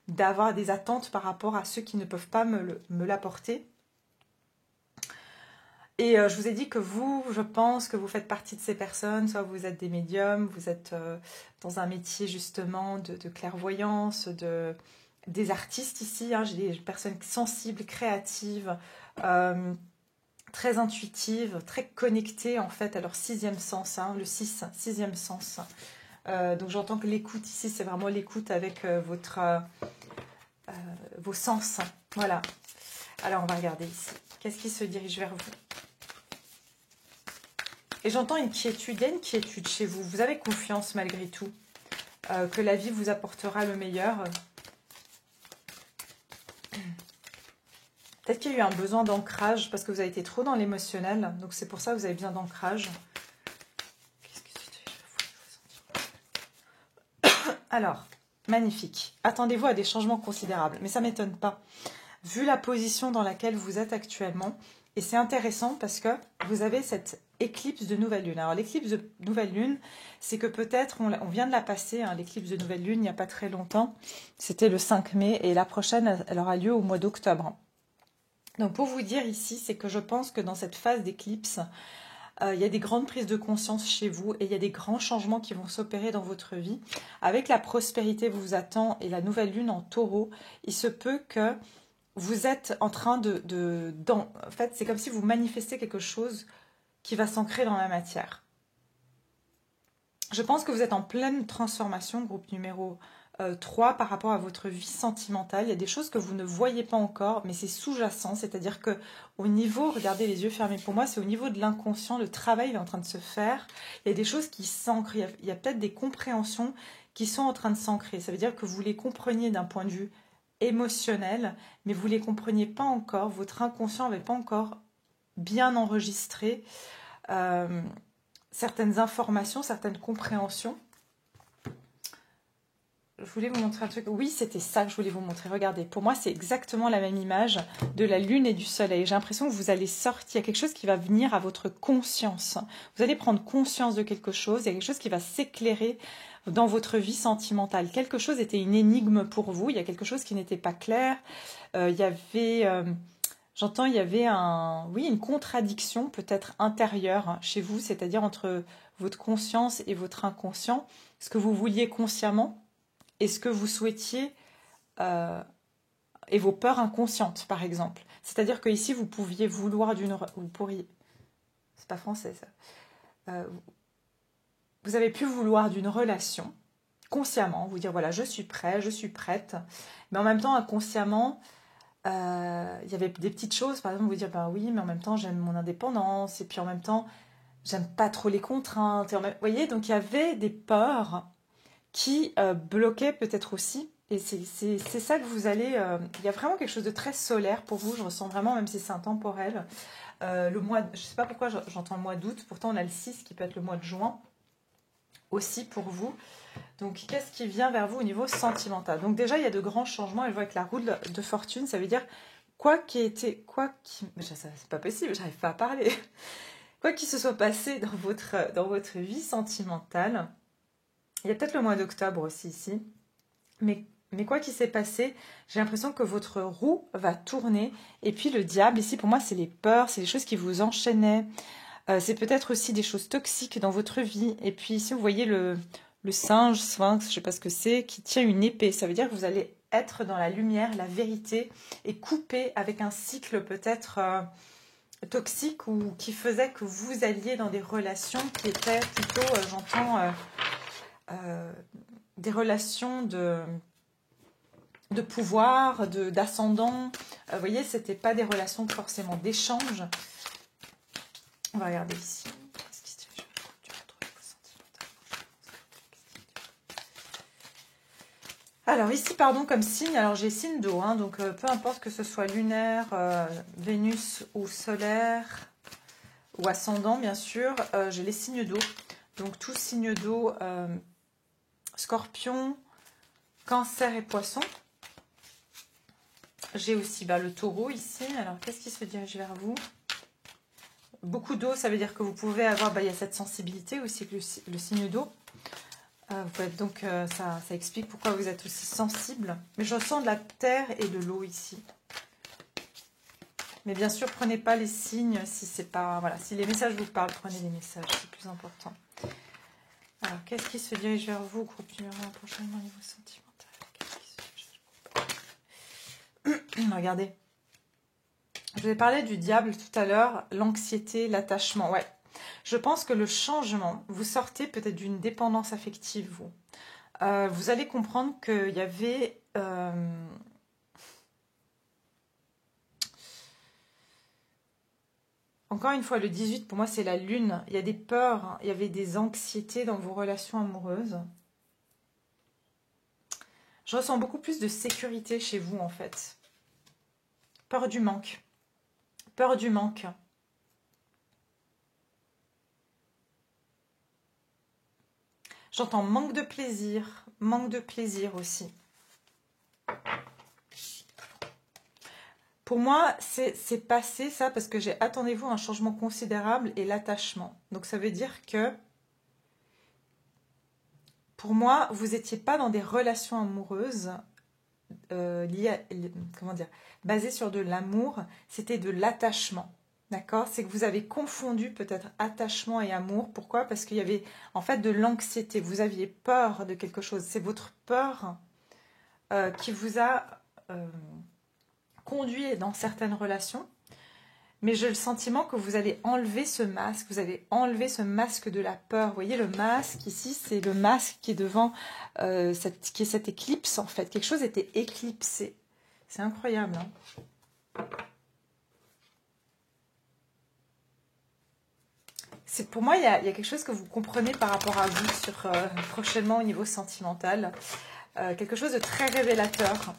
d'avoir des attentes par rapport à ceux qui ne peuvent pas me l'apporter. Et je vous ai dit que vous, je pense que vous faites partie de ces personnes, soit vous êtes des médiums, vous êtes dans un métier justement de clairvoyance, des artistes ici, hein, j'ai des personnes sensibles, créatives, très intuitives, très connectées en fait à leur sixième sens, hein, le sixième sens. Donc j'entends que l'écoute ici, c'est vraiment l'écoute avec vos sens. Voilà. Alors on va regarder ici. Qu'est-ce qui se dirige vers vous ? Et j'entends une quiétude, il y a une quiétude chez vous. Vous avez confiance malgré tout, que la vie vous apportera le meilleur. Peut-être qu'il y a eu un besoin d'ancrage, parce que vous avez été trop dans l'émotionnel. Donc c'est pour ça que vous avez besoin d'ancrage. Alors, magnifique. Attendez-vous à des changements considérables. Mais ça ne m'étonne pas. Vu la position dans laquelle vous êtes actuellement, et c'est intéressant parce que vous avez cette éclipse de nouvelle lune. Alors l'éclipse de nouvelle lune, c'est que peut-être, on vient de la passer, hein, l'éclipse de nouvelle lune, il n'y a pas très longtemps, c'était le 5 mai, et la prochaine, elle aura lieu au mois d'octobre. Donc pour vous dire ici, c'est que je pense que dans cette phase d'éclipse, il y a des grandes prises de conscience chez vous, et il y a des grands changements qui vont s'opérer dans votre vie. Avec la prospérité vous attend, et la nouvelle lune en taureau, il se peut que vous êtes en train en fait, c'est comme si vous manifestez quelque chose qui va s'ancrer dans la matière. Je pense que vous êtes en pleine transformation, groupe numéro 3, par rapport à votre vie sentimentale. Il y a des choses que vous ne voyez pas encore, mais c'est sous-jacent. C'est-à-dire que au niveau, regardez les yeux fermés, pour moi, c'est au niveau de l'inconscient, le travail est en train de se faire. Il y a des choses qui s'ancrent, il y a peut-être des compréhensions qui sont en train de s'ancrer. Ça veut dire que vous les compreniez d'un point de vue émotionnel, mais vous ne les compreniez pas encore, votre inconscient n'avait pas encore bien enregistré certaines informations, certaines compréhensions. Je voulais vous montrer un truc. Oui, c'était ça que je voulais vous montrer. Regardez, pour moi, c'est exactement la même image de la lune et du soleil. J'ai l'impression que vous allez sortir. Il y a quelque chose qui va venir à votre conscience. Vous allez prendre conscience de quelque chose. Il y a quelque chose qui va s'éclairer dans votre vie sentimentale. Quelque chose était une énigme pour vous. Il y a quelque chose qui n'était pas clair. Il y avait... J'entends, il y avait une contradiction peut-être intérieure chez vous, c'est-à-dire entre votre conscience et votre inconscient, ce que vous vouliez consciemment et ce que vous souhaitiez et vos peurs inconscientes, par exemple. C'est-à-dire que ici, vous pouviez vouloir vous pourriez... C'est pas français, ça. Vous avez pu vouloir d'une relation, consciemment, vous dire, voilà, je suis prêt, je suis prête, mais en même temps, inconsciemment... il y avait des petites choses, par exemple, vous dire, bah oui, mais en même temps, j'aime mon indépendance, et puis en même temps, j'aime pas trop les contraintes. Vous voyez, donc il y avait des peurs qui bloquaient peut-être aussi Et c'est ça que vous allez... il y a vraiment quelque chose de très solaire pour vous, je ressens vraiment, même si c'est intemporel. Le mois, je ne sais pas pourquoi j'entends le mois d'août, pourtant on a le 6 qui peut être le mois de juin aussi pour vous. Donc qu'est-ce qui vient vers vous au niveau sentimental? Donc déjà il y a de grands changements, et je vois avec la roue de fortune, ça veut dire c'est pas possible, j'arrive pas à parler. Quoi qu'il se soit passé dans votre vie sentimentale, il y a peut-être le mois d'octobre aussi ici, mais quoi qu'il s'est passé, j'ai l'impression que votre roue va tourner. Et puis le diable, ici, pour moi, c'est les peurs, c'est les choses qui vous enchaînaient. C'est peut-être aussi des choses toxiques dans votre vie. Et puis ici, vous voyez le singe, sphinx, je ne sais pas ce que c'est, qui tient une épée. Ça veut dire que vous allez être dans la lumière, la vérité, et couper avec un cycle peut-être toxique ou qui faisait que vous alliez dans des relations qui étaient plutôt, j'entends, des relations de pouvoir, d'ascendant. Vous voyez, c'était pas des relations forcément d'échange. On va regarder ici. Alors ici, pardon, comme signe, alors j'ai signe d'eau, hein, donc peu importe que ce soit lunaire, Vénus ou solaire, ou ascendant bien sûr, j'ai les signes d'eau. Donc tous signes d'eau, Scorpion, Cancer et Poisson. J'ai aussi le taureau ici. Alors, qu'est-ce qui se dirige vers vous? Beaucoup d'eau, ça veut dire que vous pouvez avoir... il y a cette sensibilité aussi, le signe d'eau. Donc, ça explique pourquoi vous êtes aussi sensible. Mais je ressens de la terre et de l'eau ici. Mais bien sûr, prenez pas les signes si c'est pas... Voilà, si les messages vous parlent, prenez les messages, c'est plus important. Alors, qu'est-ce qui se dirige vers vous, groupe numéro 1, prochainement au niveau sentimental? Regardez, je vous ai parlé du diable tout à l'heure, l'anxiété, l'attachement. Ouais, je pense que le changement, vous sortez peut-être d'une dépendance affective, vous. Vous allez comprendre qu'il y avait... Encore une fois, le 18, pour moi, c'est la lune. Il y a des peurs, hein, il y avait des anxiétés dans vos relations amoureuses. Je ressens beaucoup plus de sécurité chez vous, en fait. Peur du manque. Peur du manque. J'entends manque de plaisir aussi. Pour moi, c'est passé ça parce que j'ai, attendez-vous, un changement considérable et l'attachement. Donc ça veut dire que, pour moi, vous n'étiez pas dans des relations amoureuses basées sur de l'amour, c'était de l'attachement. D'accord? C'est que vous avez confondu peut-être attachement et amour. Pourquoi? Parce qu'il y avait en fait de l'anxiété. Vous aviez peur de quelque chose. C'est votre peur qui vous a conduit dans certaines relations. Mais j'ai le sentiment que vous allez enlever ce masque. Vous allez enlever ce masque de la peur. Vous voyez le masque ici, c'est le masque qui est devant cette éclipse en fait. Quelque chose était éclipsé. C'est incroyable, hein? Pour moi, il y a quelque chose que vous comprenez par rapport à vous sur prochainement au niveau sentimental. Quelque chose de très révélateur.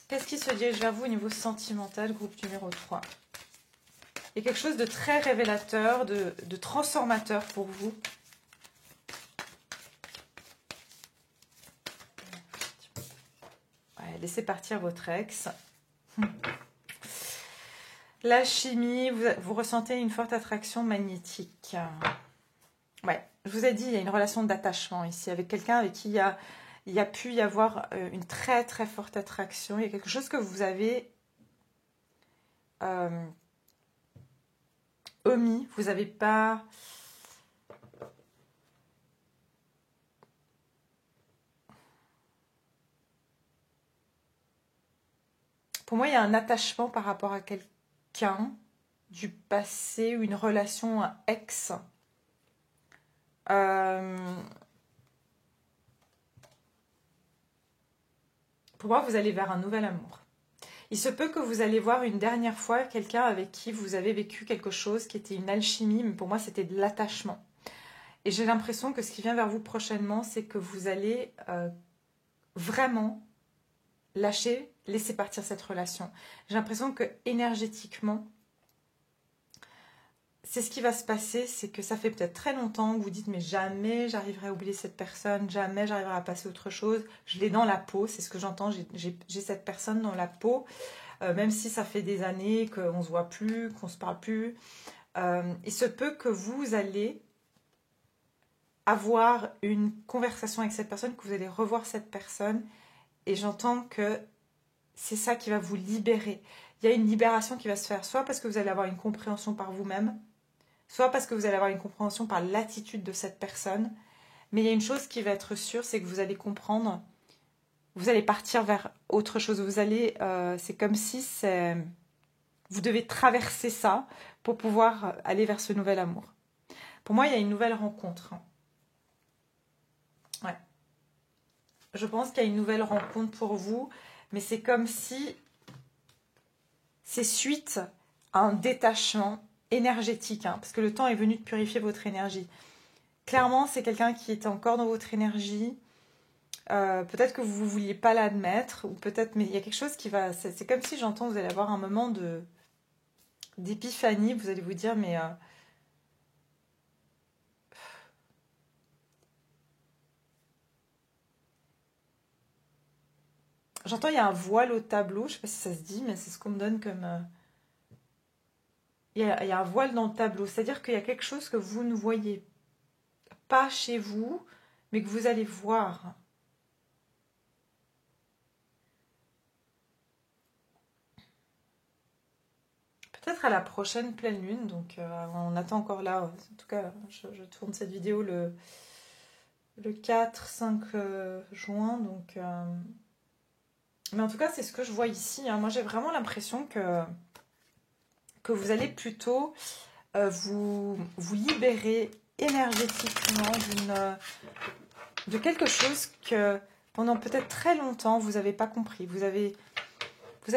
Qu'est-ce qui se dirige vers vous au niveau sentimental, groupe numéro 3? Il y a quelque chose de très révélateur, de transformateur pour vous. Ouais, laissez partir votre ex. La chimie, vous ressentez une forte attraction magnétique. Ouais, je vous ai dit, il y a une relation d'attachement ici avec quelqu'un avec qui il y a pu y avoir une très très forte attraction. Il y a quelque chose que vous avez omis. Vous n'avez pas... Pour moi, il y a un attachement par rapport à quelqu'un du passé ou une relation ex. Pour moi, vous allez vers un nouvel amour. Il se peut que vous allez voir une dernière fois quelqu'un avec qui vous avez vécu quelque chose qui était une alchimie, mais pour moi, c'était de l'attachement. Et j'ai l'impression que ce qui vient vers vous prochainement, c'est que vous allez vraiment lâcher, laisser partir cette relation. J'ai l'impression que énergétiquement, c'est ce qui va se passer, c'est que ça fait peut-être très longtemps que vous dites mais jamais j'arriverai à oublier cette personne, jamais j'arriverai à passer à autre chose. Je l'ai dans la peau, c'est ce que j'entends, j'ai cette personne dans la peau, même si ça fait des années qu'on ne se voit plus, qu'on ne se parle plus. Il se peut que vous allez avoir une conversation avec cette personne, que vous allez revoir cette personne, et j'entends que c'est ça qui va vous libérer. Il y a une libération qui va se faire, soit parce que vous allez avoir une compréhension par vous-même, soit parce que vous allez avoir une compréhension par l'attitude de cette personne. Mais il y a une chose qui va être sûre, c'est que vous allez comprendre, vous allez partir vers autre chose. Vous allez, c'est comme si vous devez traverser ça pour pouvoir aller vers ce nouvel amour. Pour moi, il y a une nouvelle rencontre. Ouais. Je pense qu'il y a une nouvelle rencontre pour vous, mais c'est comme si c'est suite à un détachement énergétique, hein, parce que le temps est venu de purifier votre énergie. Clairement, c'est quelqu'un qui était encore dans votre énergie. Peut-être que vous ne vouliez pas l'admettre, ou peut-être, mais il y a quelque chose qui va... C'est comme si j'entends, vous allez avoir un moment d'épiphanie, vous allez vous dire, mais... J'entends, il y a un voile au tableau, je ne sais pas si ça se dit, mais c'est ce qu'on me donne comme... Il y a un voile dans le tableau, c'est-à-dire qu'il y a quelque chose que vous ne voyez pas chez vous, mais que vous allez voir. Peut-être à la prochaine pleine lune, donc on attend encore là. En tout cas, je tourne cette vidéo le 4-5 juin, donc... Mais en tout cas, c'est ce que je vois ici, hein. Moi, j'ai vraiment l'impression que vous allez plutôt vous libérer énergétiquement de quelque chose que pendant peut-être très longtemps, vous n'avez pas compris. Vous avez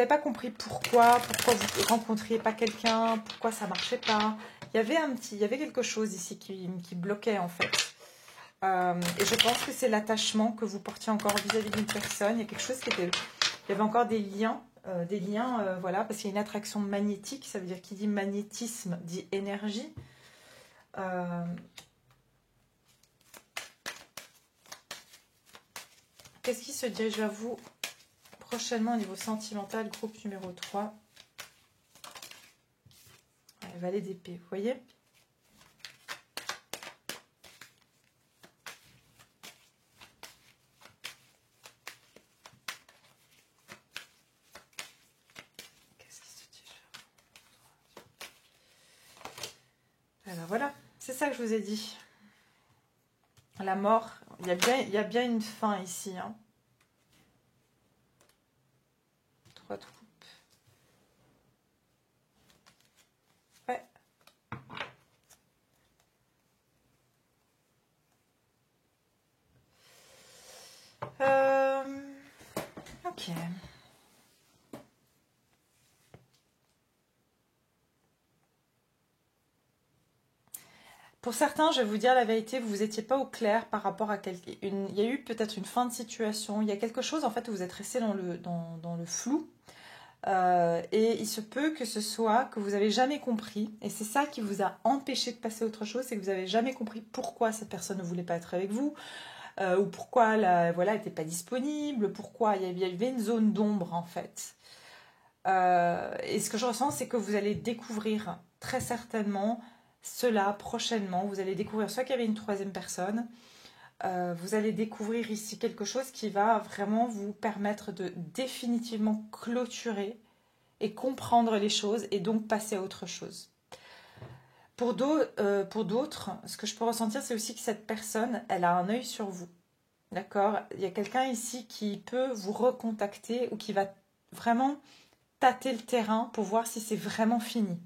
pas compris pourquoi vous ne rencontriez pas quelqu'un, pourquoi ça ne marchait pas. Il y avait quelque chose ici qui bloquait en fait. Et je pense que c'est l'attachement que vous portiez encore vis-à-vis d'une personne. Il y a quelque chose qui était... Il y avait encore des liens, voilà, parce qu'il y a une attraction magnétique. Ça veut dire qui dit magnétisme dit énergie. Qu'est-ce qui se dirige vers vous prochainement au niveau sentimental, groupe numéro 3. Allez, valet d'épée, vous voyez ? Qu'est-ce qui se dirige vers vous ? Alors voilà, c'est ça que je vous ai dit. La mort, il y a bien une fin ici, hein. 3 de coupe. Ouais. Ok. Pour certains, je vais vous dire la vérité, vous n'étiez pas au clair par rapport à quelqu'un. Il y a eu peut-être une fin de situation. Il y a quelque chose, en fait, où vous êtes resté dans le flou. Et il se peut que ce soit que vous n'avez jamais compris. Et c'est ça qui vous a empêché de passer à autre chose. C'est que vous n'avez jamais compris pourquoi cette personne ne voulait pas être avec vous. Ou pourquoi elle n'était pas disponible. Pourquoi il y avait une zone d'ombre, en fait. Et ce que je ressens, c'est que vous allez découvrir très certainement cela prochainement. Vous allez découvrir soit qu'il y avait une troisième personne, vous allez découvrir ici quelque chose qui va vraiment vous permettre de définitivement clôturer et comprendre les choses et donc passer à autre chose. Pour d'autres, ce que je peux ressentir, c'est aussi que cette personne, elle a un œil sur vous. D'accord ? Il y a quelqu'un ici qui peut vous recontacter ou qui va vraiment tâter le terrain pour voir si c'est vraiment fini.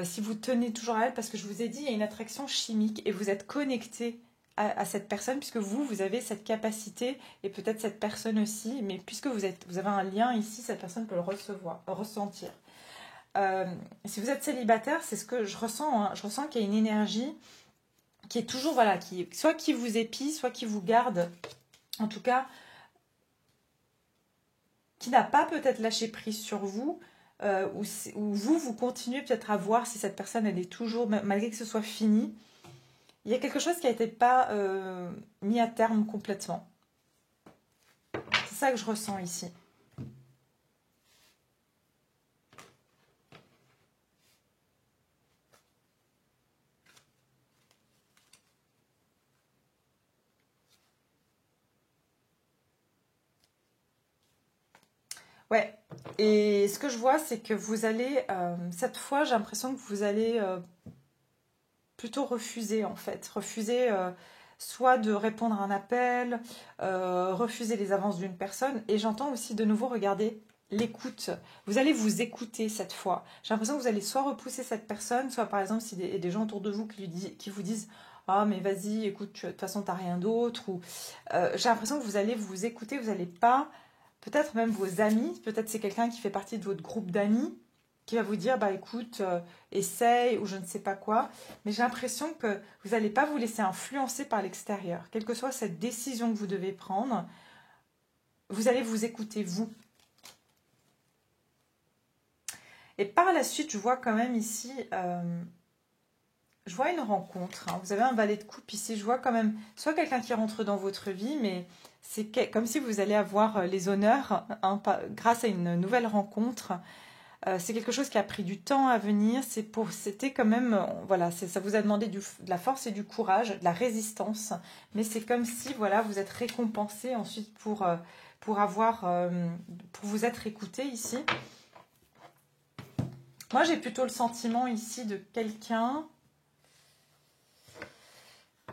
Si vous tenez toujours à elle, parce que je vous ai dit, il y a une attraction chimique et vous êtes connecté à cette personne, puisque vous avez cette capacité, et peut-être cette personne aussi, mais puisque vous avez un lien ici, cette personne peut le ressentir. Si vous êtes célibataire, c'est ce que je ressens, hein. Je ressens qu'il y a une énergie qui est toujours, voilà, soit qui vous épie, soit qui vous garde, en tout cas, qui n'a pas peut-être lâché prise sur vous, ou vous continuez peut-être à voir si cette personne, elle est toujours, malgré que ce soit fini, il y a quelque chose qui n'a été pas mis à terme complètement. C'est ça que je ressens ici. Ouais, et ce que je vois, c'est que vous allez, cette fois, j'ai l'impression que vous allez plutôt refuser, en fait. Refuser soit de répondre à un appel, refuser les avances d'une personne. Et j'entends aussi de nouveau regarder l'écoute. Vous allez vous écouter cette fois. J'ai l'impression que vous allez soit repousser cette personne, soit par exemple, s'il y a des gens autour de vous qui vous disent ah, mais vas-y, écoute, de toute façon, t'as rien d'autre. Ou j'ai l'impression que vous allez vous écouter, vous n'allez pas. Peut-être même vos amis, peut-être c'est quelqu'un qui fait partie de votre groupe d'amis, qui va vous dire, bah écoute, essaye ou je ne sais pas quoi. Mais j'ai l'impression que vous n'allez pas vous laisser influencer par l'extérieur. Quelle que soit cette décision que vous devez prendre, vous allez vous écouter, vous. Et par la suite, je vois quand même ici, je vois une rencontre. Hein. Vous avez un valet de coupe ici, je vois quand même soit quelqu'un qui rentre dans votre vie, mais c'est comme si vous allez avoir les honneurs hein, grâce à une nouvelle rencontre. C'est quelque chose qui a pris du temps à venir. C'était quand même, voilà, ça vous a demandé de la force et du courage, de la résistance. Mais c'est comme si, voilà, vous êtes récompensé ensuite pour vous être écouté ici. Moi, j'ai plutôt le sentiment ici de quelqu'un,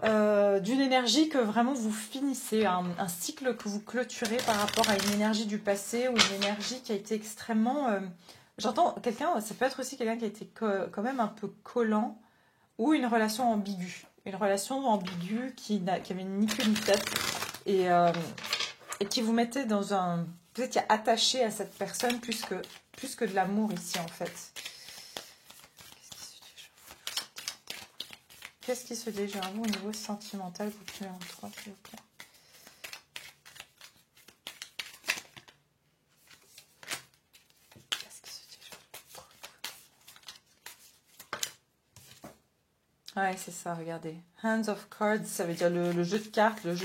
d'une énergie que vraiment vous finissez, un cycle que vous clôturez par rapport à une énergie du passé ou une énergie qui a été extrêmement... j'entends quelqu'un, ça peut être aussi quelqu'un qui a été quand même un peu collant ou une relation ambiguë. Une relation ambiguë qui avait ni queue ni tête et qui vous mettait dans un... Vous étiez attaché à cette personne plus que de l'amour ici en fait. Qu'est-ce qui se dirige vers vous au niveau sentimental? Vous pouvez en 3, s'il vous plaît. Qu'est-ce qui se dirige vers vous? Ouais, c'est ça, regardez. Hands of Cards, ça veut dire le jeu de cartes, le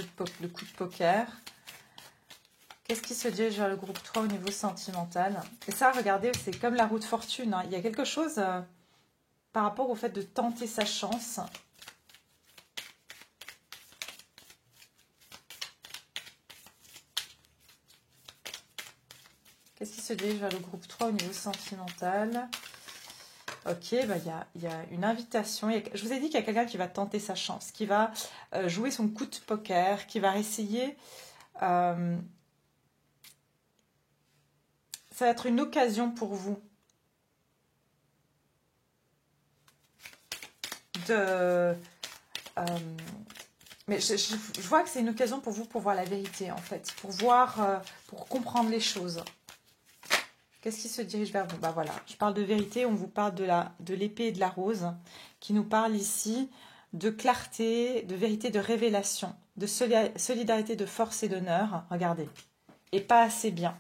coup de poker. Qu'est-ce qui se dirige vers le groupe 3 au niveau sentimental? Et ça, regardez, c'est comme la roue de fortune. Hein. Il y a quelque chose par rapport au fait de tenter sa chance. Qu'est-ce qui se dirige vers le groupe 3 au niveau sentimental? Ok, bah, il y a une invitation. Je vous ai dit qu'il y a quelqu'un qui va tenter sa chance, qui va jouer son coup de poker, qui va essayer... ça va être une occasion pour vous de... mais je vois que c'est une occasion pour vous pour voir la vérité, en fait. Pour comprendre les choses. Qu'est-ce qui se dirige vers vous? Bah voilà, je parle de vérité, on vous parle de l'épée et de la rose, qui nous parle ici de clarté, de vérité, de révélation, de solidarité, de force et d'honneur. Regardez. Et pas assez bien.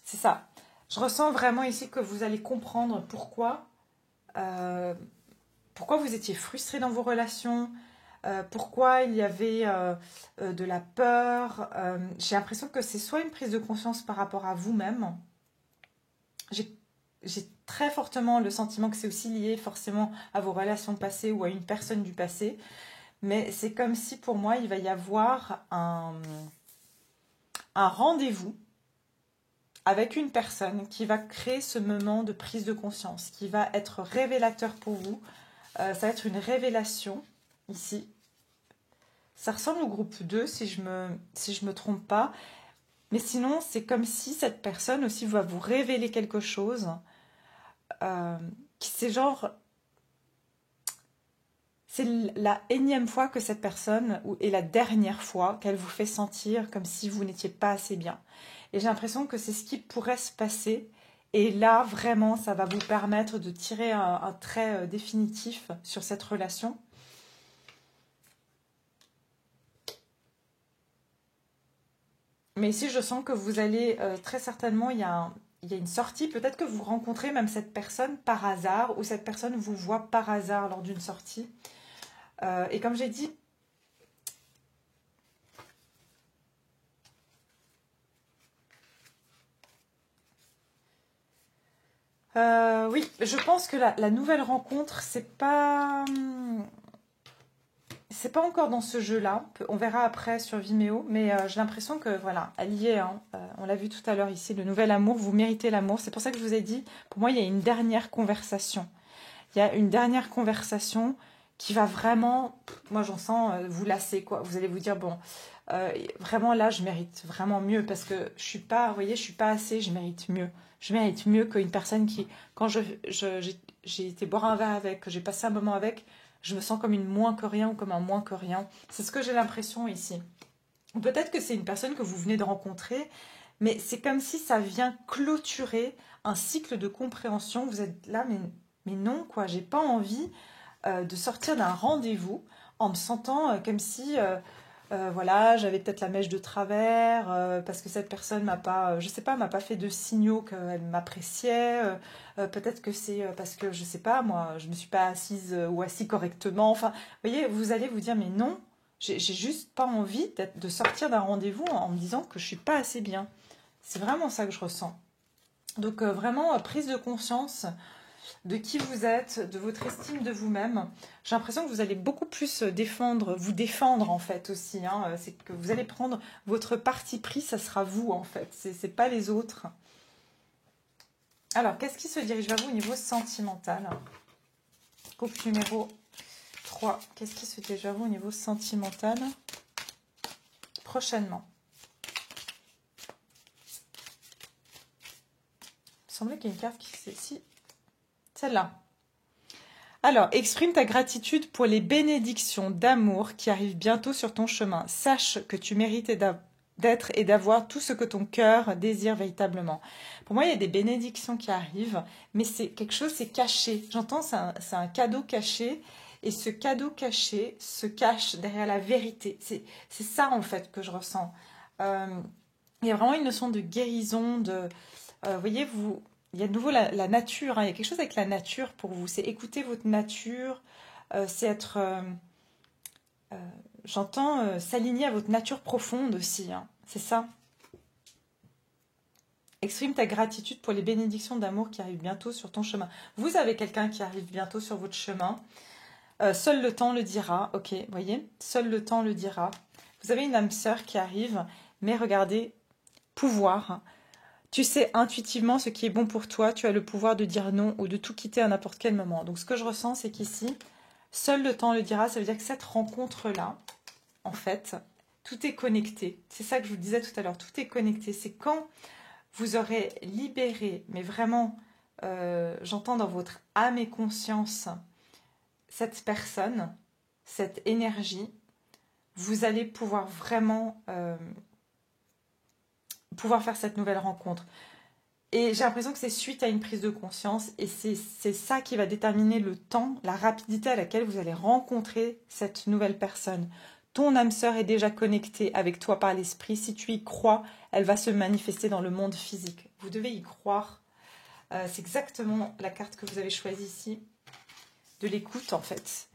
C'est ça. Je ressens vraiment ici que vous allez comprendre pourquoi vous étiez frustré dans vos relations, pourquoi il y avait de la peur. J'ai l'impression que c'est soit une prise de conscience par rapport à vous-même. J'ai très fortement le sentiment que c'est aussi lié forcément à vos relations passées ou à une personne du passé. Mais c'est comme si pour moi, il va y avoir un rendez-vous avec une personne qui va créer ce moment de prise de conscience, qui va être révélateur pour vous. Ça va être une révélation ici. Ça ressemble au groupe 2 si je me trompe pas. Mais sinon, c'est comme si cette personne aussi va vous révéler quelque chose. C'est genre... C'est la énième fois que cette personne, et la dernière fois qu'elle vous fait sentir comme si vous n'étiez pas assez bien. Et j'ai l'impression que c'est ce qui pourrait se passer. Et là, vraiment, ça va vous permettre de tirer un trait définitif sur cette relation. Mais ici, je sens que vous allez très certainement, il y a une sortie. Peut-être que vous rencontrez même cette personne par hasard ou cette personne vous voit par hasard lors d'une sortie. Et comme j'ai dit, oui, je pense que la nouvelle rencontre, c'est pas encore dans ce jeu-là. On verra après sur Vimeo, mais j'ai l'impression que voilà, elle y est. Hein. On l'a vu tout à l'heure ici, le nouvel amour, vous méritez l'amour. C'est pour ça que je vous ai dit, pour moi, il y a une dernière conversation. Il y a une dernière conversation qui va vraiment, moi j'en sens, vous lasser, quoi. Vous allez vous dire, bon, vraiment là, je mérite vraiment mieux parce que je suis pas, vous voyez, je suis pas assez, je mérite mieux. Je mérite mieux qu'une personne qui, quand j'ai été boire un verre avec, que j'ai passé un moment avec, je me sens comme une moins que rien ou comme un moins que rien. C'est ce que j'ai l'impression ici. Peut-être que c'est une personne que vous venez de rencontrer, mais c'est comme si ça vient clôturer un cycle de compréhension. Vous êtes là, mais non, quoi, j'ai pas envie de sortir d'un rendez-vous en me sentant comme si voilà, j'avais peut-être la mèche de travers parce que cette personne m'a pas, je sais pas, m'a pas fait de signaux qu'elle m'appréciait. Peut-être que c'est parce que je sais pas, moi, je me suis pas assise ou assis correctement. Enfin, vous voyez, vous allez vous dire mais non, j'ai juste pas envie de sortir d'un rendez-vous en me disant que je suis pas assez bien. C'est vraiment ça que je ressens. Donc vraiment prise de conscience de qui vous êtes, de votre estime de vous-même. J'ai l'impression que vous allez beaucoup plus vous défendre en fait aussi. Hein. C'est que vous allez prendre votre parti pris, ça sera vous en fait. C'est pas les autres. Alors, qu'est-ce qui se dirige vers vous au niveau sentimental? Couple numéro 3. Qu'est-ce qui se dirige vers vous au niveau sentimental prochainement? Il me semblait qu'il y a une carte qui c'est ici. Celle-là. Alors, exprime ta gratitude pour les bénédictions d'amour qui arrivent bientôt sur ton chemin. Sache que tu mérites d'être et d'avoir tout ce que ton cœur désire véritablement. Pour moi, il y a des bénédictions qui arrivent, mais c'est quelque chose, c'est caché. J'entends, c'est un cadeau caché, et ce cadeau caché se cache derrière la vérité. C'est ça, en fait, que je ressens. Euh, il y a vraiment une notion de guérison, vous voyez, il y a de nouveau la nature, hein. Il y a quelque chose avec la nature pour vous. C'est écouter votre nature, c'est être, euh, j'entends, s'aligner à votre nature profonde aussi. Hein. C'est ça. Exprime ta gratitude pour les bénédictions d'amour qui arrivent bientôt sur ton chemin. Vous avez quelqu'un qui arrive bientôt sur votre chemin. Seul le temps le dira. Ok, voyez, seul le temps le dira. Vous avez une âme sœur qui arrive, mais regardez, pouvoir. Tu sais intuitivement ce qui est bon pour toi, tu as le pouvoir de dire non ou de tout quitter à n'importe quel moment. Donc ce que je ressens, c'est qu'ici, seul le temps le dira, ça veut dire que cette rencontre-là, en fait, tout est connecté. C'est ça que je vous disais tout à l'heure, tout est connecté. C'est quand vous aurez libéré, mais vraiment, j'entends dans votre âme et conscience, cette personne, cette énergie, vous allez pouvoir vraiment pouvoir faire cette nouvelle rencontre. Et j'ai l'impression que c'est suite à une prise de conscience et c'est ça qui va déterminer le temps, la rapidité à laquelle vous allez rencontrer cette nouvelle personne. Ton âme sœur est déjà connectée avec toi par l'esprit. Si tu y crois, elle va se manifester dans le monde physique. Vous devez y croire. C'est exactement la carte que vous avez choisie ici, de l'écoute en fait.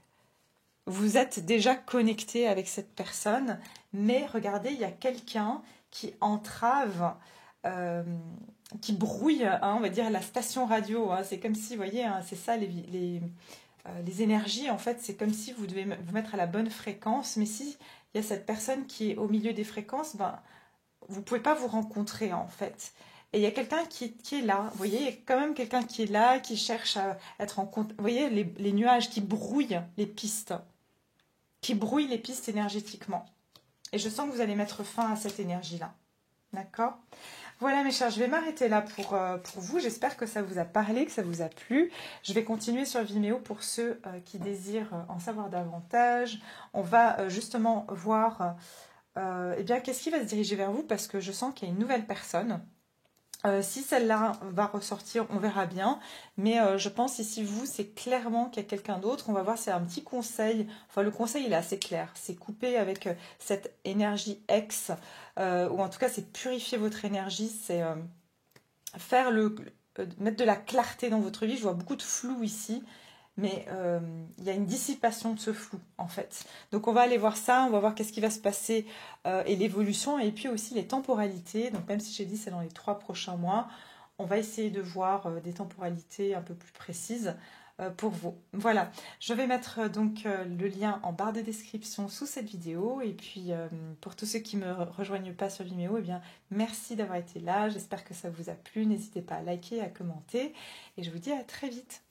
Vous êtes déjà connecté avec cette personne, mais regardez, il y a quelqu'un qui entrave, qui brouille, hein, on va dire, la station radio. Hein. C'est comme si, vous voyez, hein, c'est ça, les énergies, en fait, c'est comme si vous devez vous mettre à la bonne fréquence, mais si il y a cette personne qui est au milieu des fréquences, ben, vous ne pouvez pas vous rencontrer, en fait. Et il y a quelqu'un qui est là, vous voyez, il y a quand même quelqu'un qui est là, qui cherche à être en contact. Vous voyez, les nuages qui brouillent les pistes, énergétiquement. Et je sens que vous allez mettre fin à cette énergie-là. D'accord? Voilà mes chers, je vais m'arrêter là pour vous. J'espère que ça vous a parlé, que ça vous a plu. Je vais continuer sur Vimeo pour ceux qui désirent en savoir davantage. On va justement voir eh bien, qu'est-ce qui va se diriger vers vous parce que je sens qu'il y a une nouvelle personne Si celle-là va ressortir, on verra bien. Mais je pense ici, vous, c'est clairement qu'il y a quelqu'un d'autre. On va voir, c'est un petit conseil. Enfin, le conseil, il est assez clair. C'est couper avec cette énergie ex, ou en tout cas, c'est purifier votre énergie. C'est faire mettre de la clarté dans votre vie. Je vois beaucoup de flou ici. Mais il y a une dissipation de ce flou, en fait. Donc on va aller voir ça, on va voir qu'est-ce qui va se passer et l'évolution, et puis aussi les temporalités. Donc même si j'ai dit c'est dans les 3 prochains mois, on va essayer de voir des temporalités un peu plus précises pour vous. Voilà, je vais mettre donc le lien en barre de description sous cette vidéo. Et puis pour tous ceux qui ne me rejoignent pas sur Vimeo, eh bien merci d'avoir été là. J'espère que ça vous a plu. N'hésitez pas à liker, à commenter, et je vous dis à très vite.